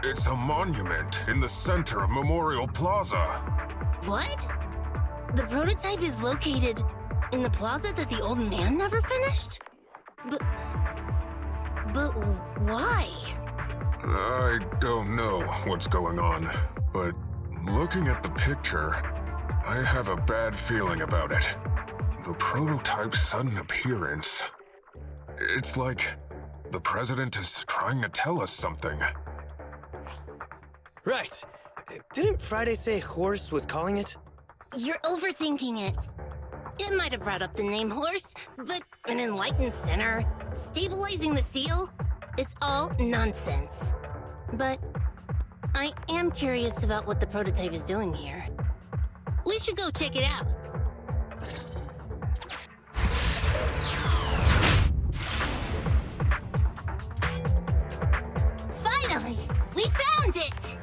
It's a monument in the center of Memorial Plaza. What? The prototype is located in the plaza that the old man never finished? But why? I don't know what's going on, but looking at the picture, I have a bad feeling about it. The prototype's sudden appearance. It's like the president is trying to tell us something. Right. Didn't Friday say Horse was calling it? You're overthinking it. It might have brought up the name Horse, but an enlightened center, stabilizing the seal, it's all nonsense. But I am curious about what the prototype is doing here. We should go check it out. Finally! We found it!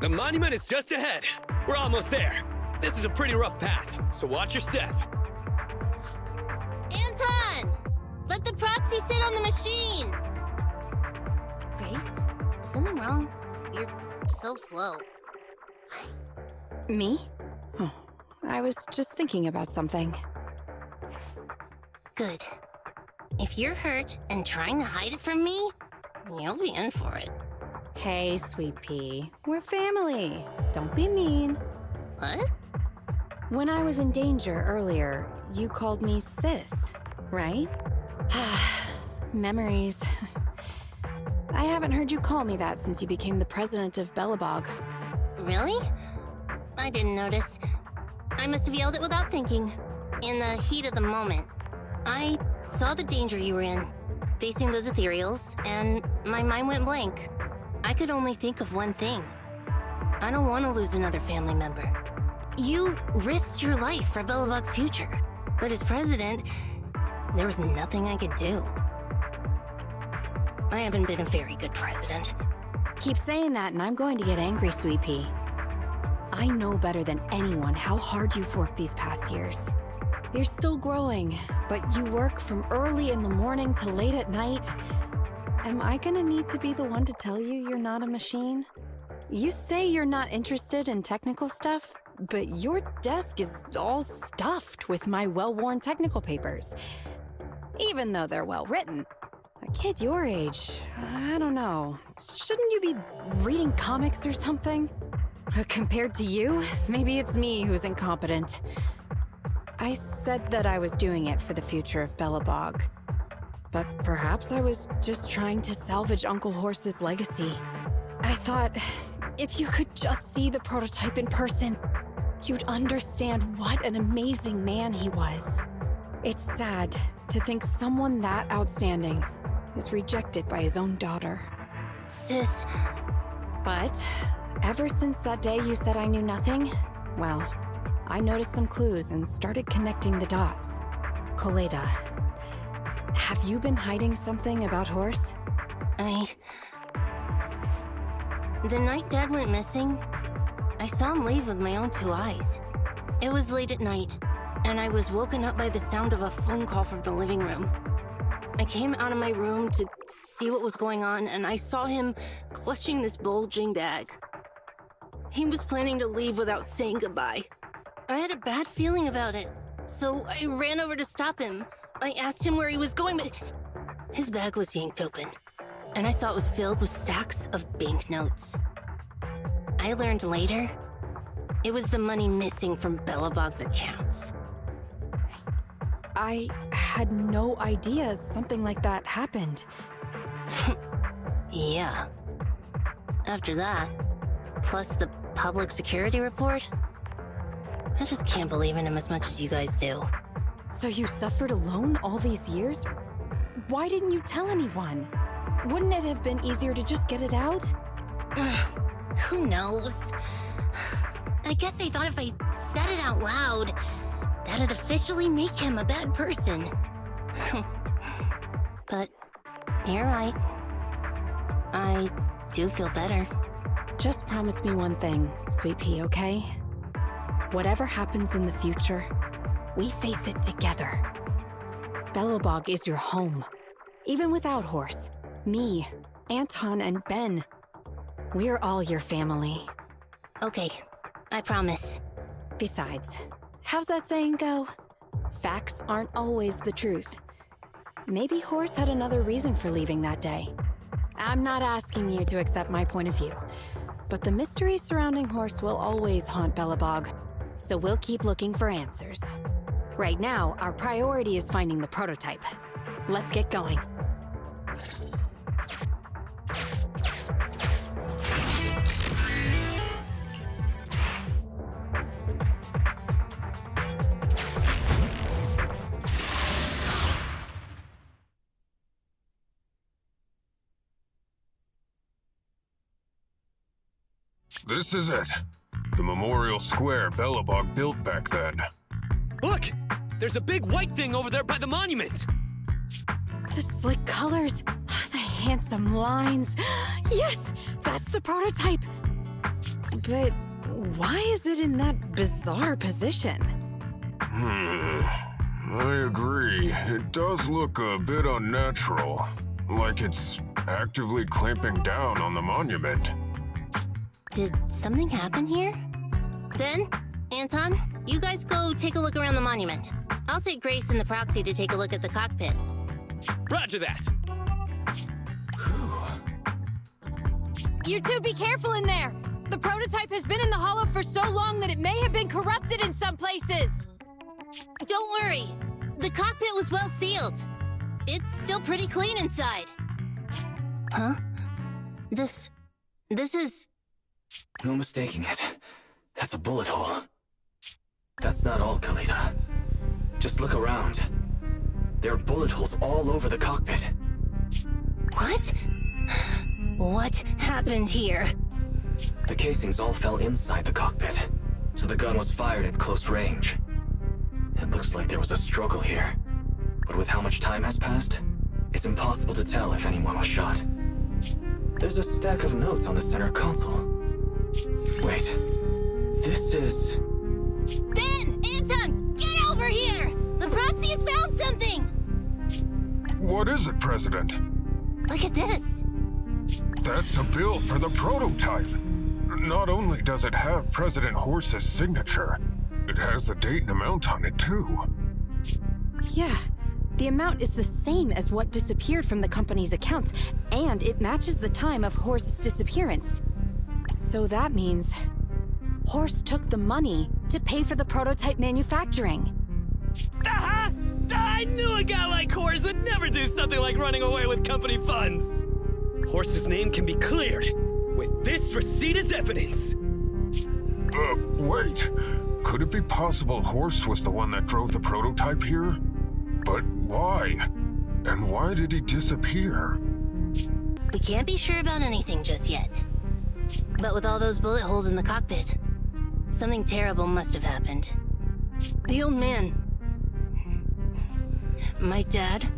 The monument is just ahead. We're almost there. This is a pretty rough path, so watch your step. Anton! Let the proxy sit on the machine! Grace, is something wrong? You're so slow. Me? Oh, I was just thinking about something. Good. If you're hurt and trying to hide it from me, you'll be in for it. Hey, Sweet Pea. We're family. Don't be mean. What? When I was in danger earlier, you called me sis, right? Memories. I haven't heard you call me that since you became the president of Belobog. Really? I didn't notice. I must have yelled it without thinking. In the heat of the moment. I saw the danger you were in, facing those ethereals, and my mind went blank. I could only think of one thing. I don't want to lose another family member. You risked your life for Belobog's future, but as president, there was nothing I could do. I haven't been a very good president. Keep saying that and I'm going to get angry, Sweet Pea. I know better than anyone how hard you've worked these past years. You're still growing, but you work from early in the morning to late at night. Am I gonna need to be the one to tell you you're not a machine? You say you're not interested in technical stuff, but your desk is all stuffed with my well-worn technical papers. Even though they're well-written. A kid your age, I don't know. Shouldn't you be reading comics or something? Compared to you, maybe it's me who's incompetent. I said that I was doing it for the future of Belobog. But perhaps I was just trying to salvage Uncle Horse's legacy. I thought, if you could just see the prototype in person, you'd understand what an amazing man he was. It's sad to think someone that outstanding is rejected by his own daughter. Sis. But ever since that day you said I knew nothing, well, I noticed some clues and started connecting the dots. Kaleida, have you been hiding something about Horse? The night Dad went missing, I saw him leave with my own 2 eyes. It was late at night, and I was woken up by the sound of a phone call from the living room. I came out of my room to see what was going on, and I saw him clutching this bulging bag. He was planning to leave without saying goodbye. I had a bad feeling about it, so I ran over to stop him. I asked him where he was going, but his bag was yanked open, and I saw it was filled with stacks of banknotes. I learned later, it was the money missing from Belobog's accounts. I had no idea something like that happened. Yeah. After that, plus the public security report, I just can't believe in him as much as you guys do. So you suffered alone all these years? Why didn't you tell anyone? Wouldn't it have been easier to just get it out? Who knows? I guess I thought if I said it out loud, that'd officially make him a bad person. But you're right. I do feel better. Just promise me one thing, Sweet Pea, okay? Whatever happens in the future, we face it together. Belobog is your home. Even without Horse, me, Anton, and Ben. We're all your family. Okay, I promise. Besides, how's that saying go? Facts aren't always the truth. Maybe Horse had another reason for leaving that day. I'm not asking you to accept my point of view, but the mystery surrounding Horse will always haunt Belobog, so we'll keep looking for answers. Right now, our priority is finding the prototype. Let's get going. This is it. The memorial square Belobog built back then. Look! There's a big white thing over there by the monument! The slick colors, the handsome lines. Yes, that's the prototype. But why is it in that bizarre position? I agree. It does look a bit unnatural. Like it's actively clamping down on the monument. Did something happen here? Ben? Anton? You guys go take a look around the monument. I'll take Grace and the proxy to take a look at the cockpit. Roger that! You two be careful in there! The prototype has been in the hollow for so long that it may have been corrupted in some some places! Don't worry. The cockpit was well sealed. It's still pretty clean inside. Huh? This is... No mistaking it. That's a bullet hole. That's not all, Khalida. Just look around. There are bullet holes all over the cockpit. What? What happened here? The casings all fell inside the cockpit, so the gun was fired at close range. It looks like there was a struggle here, but with how much time has passed, it's impossible to tell if anyone was shot. There's a stack of notes on the center console. Wait, this is... Ben! Anton! Get over here! The proxy has found something! What is it, President? Look at this! That's a bill for the prototype. Not only does it have President Horse's signature, it has the date and amount on it, too. Yeah, the amount is the same as what disappeared from the company's accounts, and it matches the time of Horse's disappearance. So that means... Horse took the money to pay for the prototype manufacturing. Aha! I knew a guy like Horse would never do something like running away with company funds! Horse's name can be cleared, with this receipt as evidence. Wait. Could it be possible Horse was the one that drove the prototype here? But why? And why did he disappear? We can't be sure about anything just yet. But with all those bullet holes in the cockpit, something terrible must have happened. The old man... My dad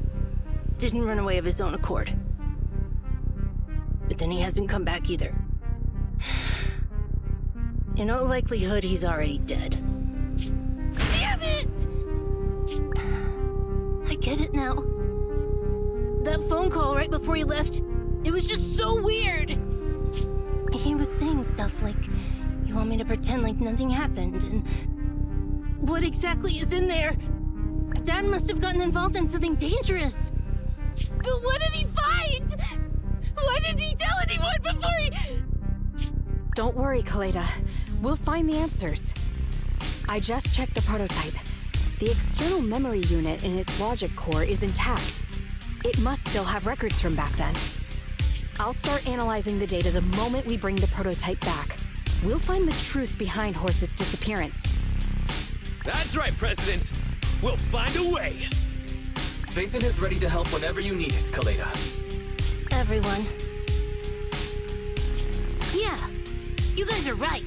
didn't run away of his own accord. But then he hasn't come back either. In all likelihood, he's already dead. Damn it! I get it now. That phone call right before he left, it was just so weird. He was saying stuff like, you want me to pretend like nothing happened, and what exactly is in there? Dad must have gotten involved in something dangerous. But what did he find? Why didn't he tell anyone before he... Don't worry, Khalida. We'll find the answers. I just checked the prototype. The external memory unit in its logic core is intact. It must still have records from back then. I'll start analyzing the data the moment we bring the prototype back. We'll find the truth behind Horse's disappearance. That's right, President. We'll find a way. Phaethon is ready to help whenever you need it, Khalida. Everyone. Yeah, you guys are right.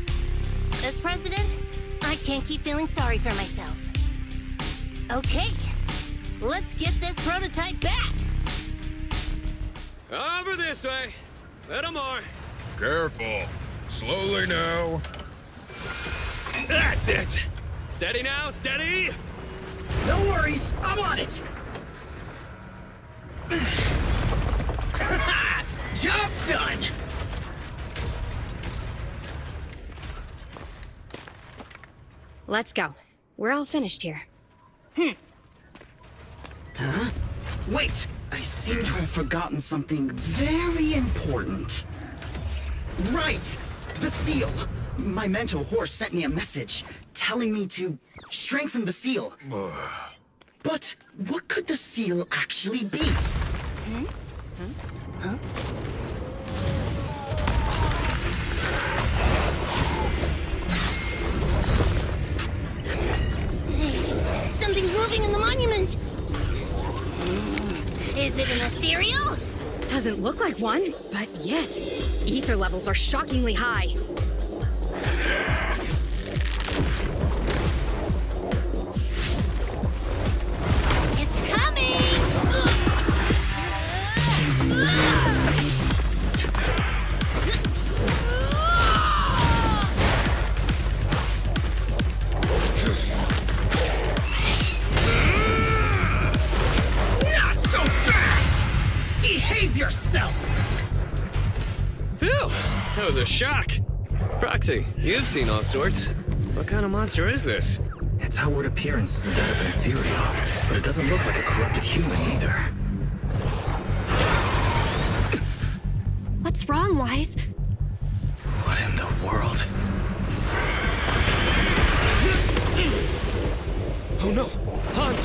As president, I can't keep feeling sorry for myself. Okay, let's get this prototype back. Over this way. Little more. Careful. Slowly now. That's it. Steady now, steady. No worries, I'm on it. Job done. Let's go. We're all finished here. Huh? Wait, I seem to have forgotten something very important. Right! The seal! My mentor Horse sent me a message telling me to strengthen the seal. But what could the seal actually be? Huh? Hey, something's moving in the monument! Is it an ethereal? Doesn't look like one, but yet, ether levels are shockingly high. It's coming! Not so fast! Behave yourself! Phew, that was a shock. Proxy, you've seen all sorts. What kind of monster is this? Its outward appearance isn't that of an ethereal, but it doesn't look like a corrupted human either. What's wrong, Wise? What in the world?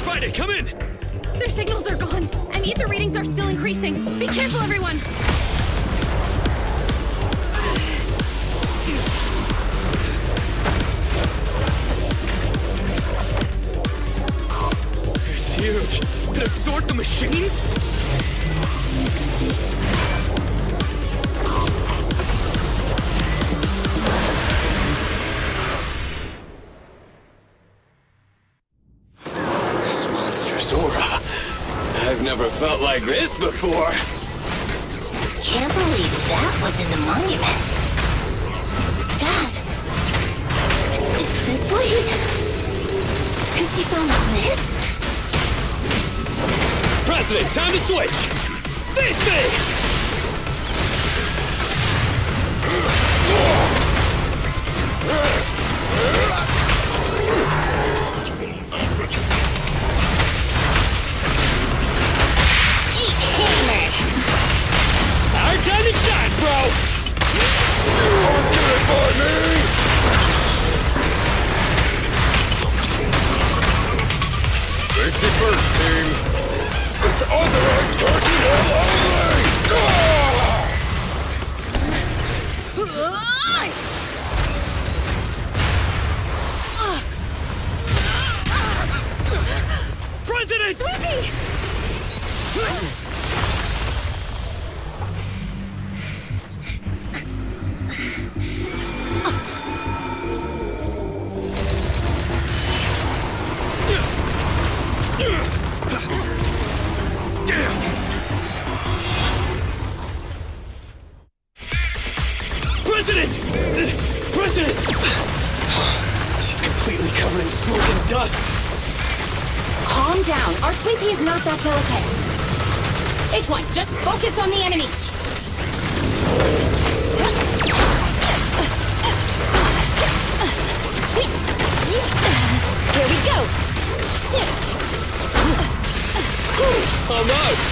find it! Come in! Their signals are gone, and ether readings are still increasing. Be careful, everyone! It's huge. It absorbed the machines? This monstrous aura. I've never felt like this before. Can't believe that was in the monument. Dad, is this what Has he found this? President, time to switch! Face me! Eat hammer! Our time to shine, bro! You won't get it by me! Safety first, team. It's authorized personnel only! President! Sweepy! President! President! She's completely covered in smoke and dust. Calm down. Our Sweepy is not that delicate. It's what? Just focus on the enemy. Here we go. Almost!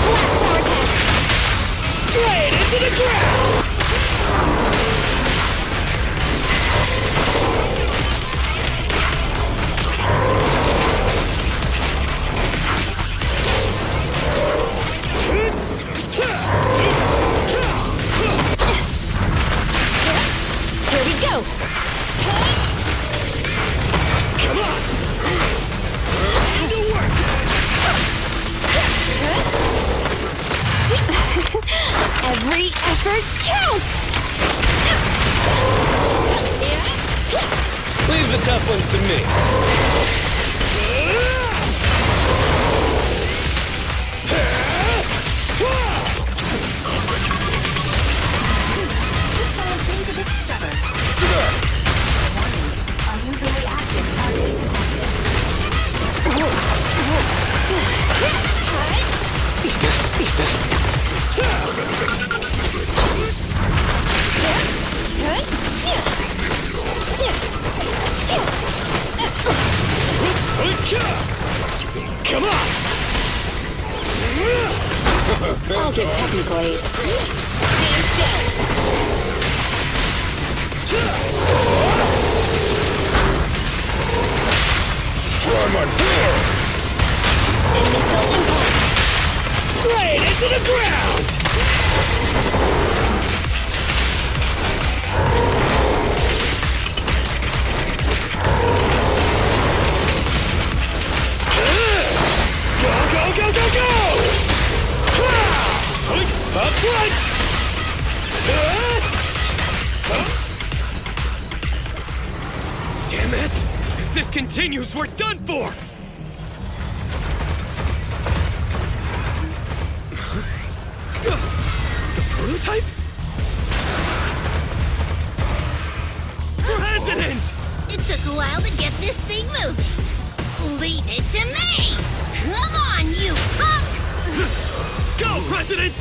Last power test. Straight into the ground! Here we go. Come on! Into work! Every effort counts. Leave the tough ones to me. This one seems a bit stubborn. Warnings are usually active targeting Come on! I'll give technical aid. Stand still. Try my door! Initial impulse. Straight into the ground! Go, go, go, go, go! Up front! Damn it! If this continues, we're done for! The prototype? President! It took a while to get this thing moving. Leave it to me! Come on, you punk! Go, President!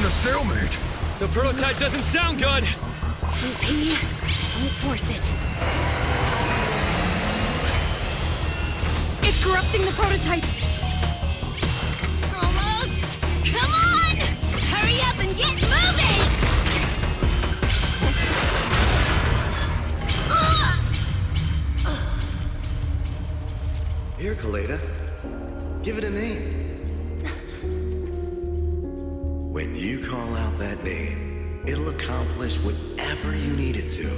in a stalemate. The prototype doesn't sound good. Sweet pea, don't force it. It's corrupting the prototype. Almost! Come on! Hurry up and get moving! Here, Kaleda. Give it a name. When you call out that name, it'll accomplish whatever you need it to.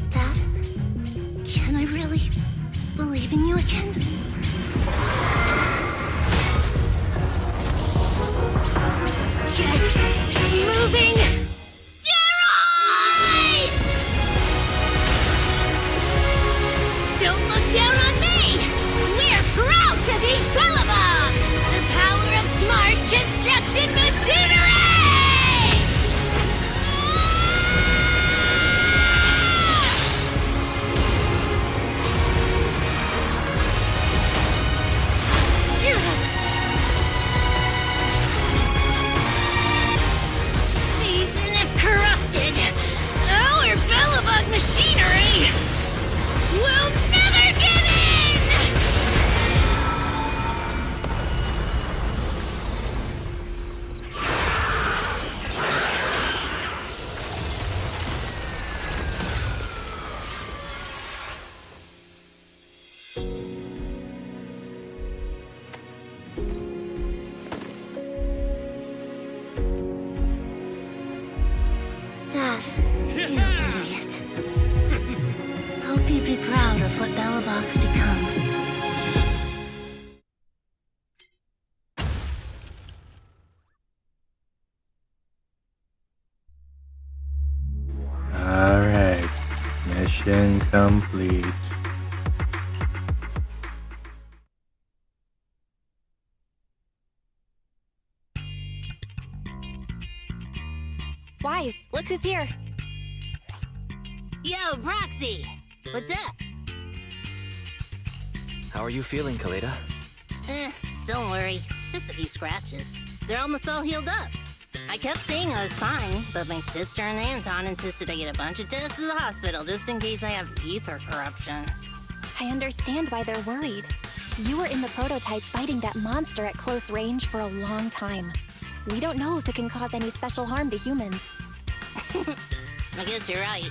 Dad, can I really believe in you again? Get moving! Gerald! Don't look down on me! We're proud to be Bellabog! The power of smart construction machinery! Even if corrupted, our Bellabog machinery will never give in! Dad, you idiot. Hope you'd be proud of what Bellabog's become. Alright, mission complete. Wise, look who's here. Yo, Proxy! What's up? How are you feeling, Kaleda? Don't worry. It's just a few scratches. They're almost all healed up. I kept saying I was fine, but my sister and Anton insisted I get a bunch of tests at the hospital just in case I have ether corruption. I understand why they're worried. You were in the prototype fighting that monster at close range for a long time. We don't know if it can cause any special harm to humans. I guess you're right.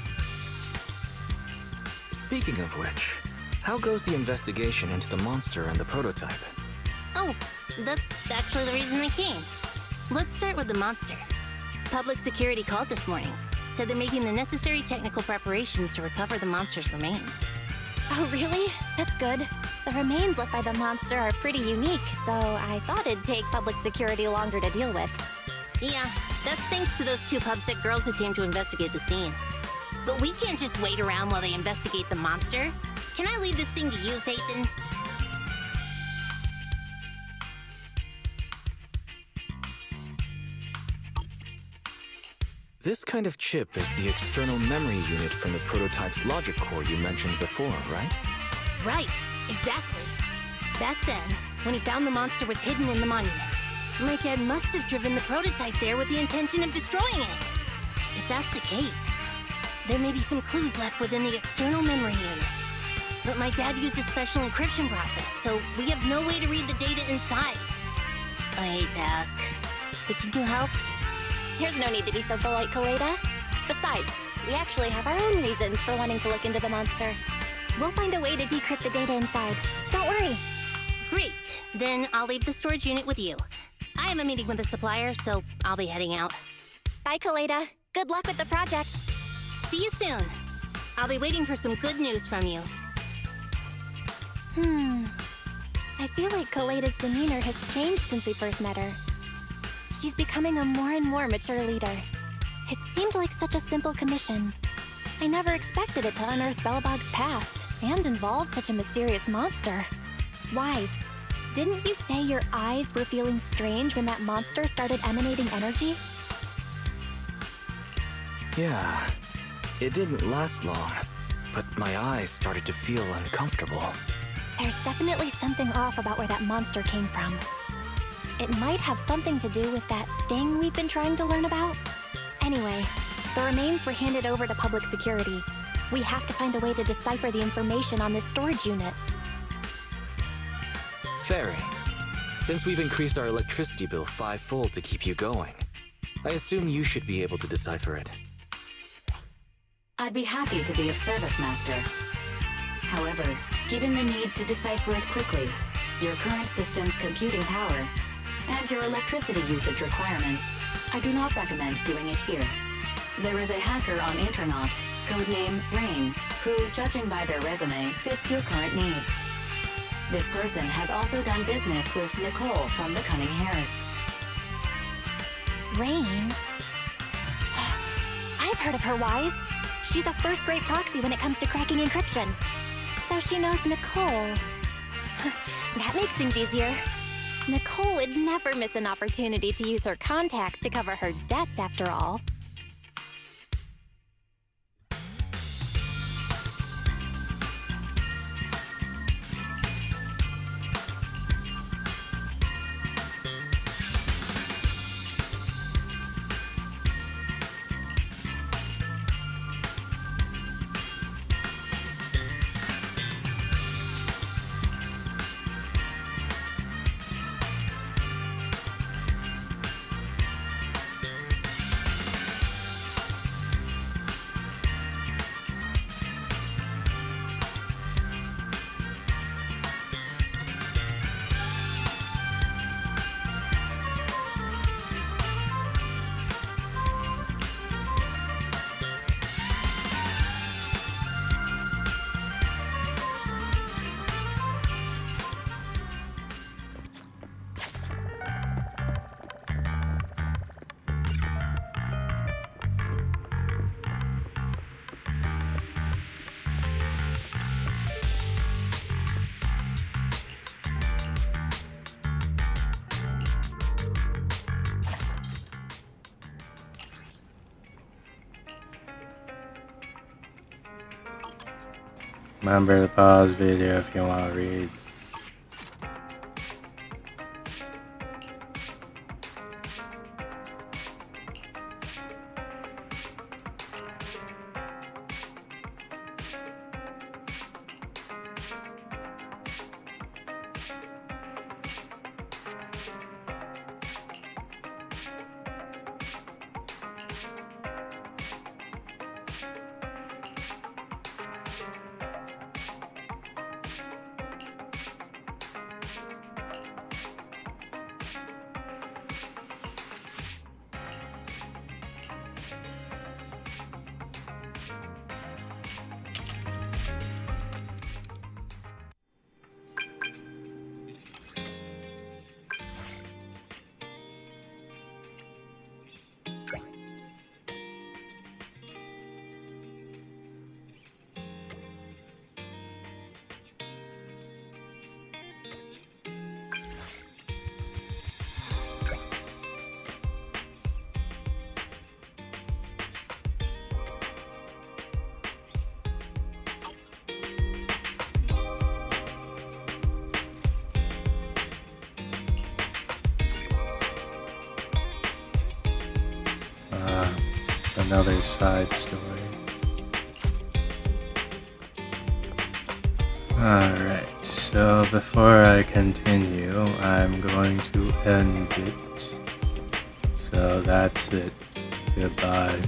Speaking of which, how goes the investigation into the monster and the prototype? Oh, that's actually the reason I came. Let's start with the monster. Public security called this morning. Said they're making the necessary technical preparations to recover the monster's remains. Oh, really? That's good. The remains left by the monster are pretty unique, so I thought it'd take public security longer to deal with. Yeah, that's thanks to those two pubsec girls who came to investigate the scene. But we can't just wait around while they investigate the monster. Can I leave this thing to you, Phaethon? This kind of chip is the external memory unit from the prototype's logic core you mentioned before, right? Right, exactly. Back then, when he found the monster was hidden in the monument, my dad must have driven the prototype there with the intention of destroying it. If that's the case, there may be some clues left within the external memory unit. But my dad used a special encryption process, so we have no way to read the data inside. I hate to ask, but can you help? There's no need to be so polite, Kaleda. Besides, we actually have our own reasons for wanting to look into the monster. We'll find a way to decrypt the data inside. Don't worry. Great. Then I'll leave the storage unit with you. I have a meeting with the supplier, so I'll be heading out. Bye, Kaleda. Good luck with the project. See you soon. I'll be waiting for some good news from you. I feel like Kaleda's demeanor has changed since we first met her. She's becoming a more and more mature leader. It seemed like such a simple commission. I never expected it to unearth Bellabog's past and involve such a mysterious monster. Wise, didn't you say your eyes were feeling strange when that monster started emanating energy? Yeah, it didn't last long, but my eyes started to feel uncomfortable. There's definitely something off about where that monster came from. It might have something to do with that thing we've been trying to learn about. Anyway, the remains were handed over to public security. We have to find a way to decipher the information on this storage unit. Fairy, since we've increased our electricity bill 5-fold to keep you going, I assume you should be able to decipher it. I'd be happy to be of service, Master. However, given the need to decipher it quickly, your current system's computing power, and your electricity usage requirements, I do not recommend doing it here. There is a hacker on Internaut, codename Rain, who, judging by their resume, fits your current needs. This person has also done business with Nicole from the Cunning Hares. Rain? I've heard of her, Wise. She's a first-rate proxy when it comes to cracking encryption. So she knows Nicole. That makes things easier. Nicole would never miss an opportunity to use her contacts to cover her debts, after all. Remember to pause video if you want to read. It's another side story. Alright, so before I continue, I'm going to end it. So that's it. Goodbye.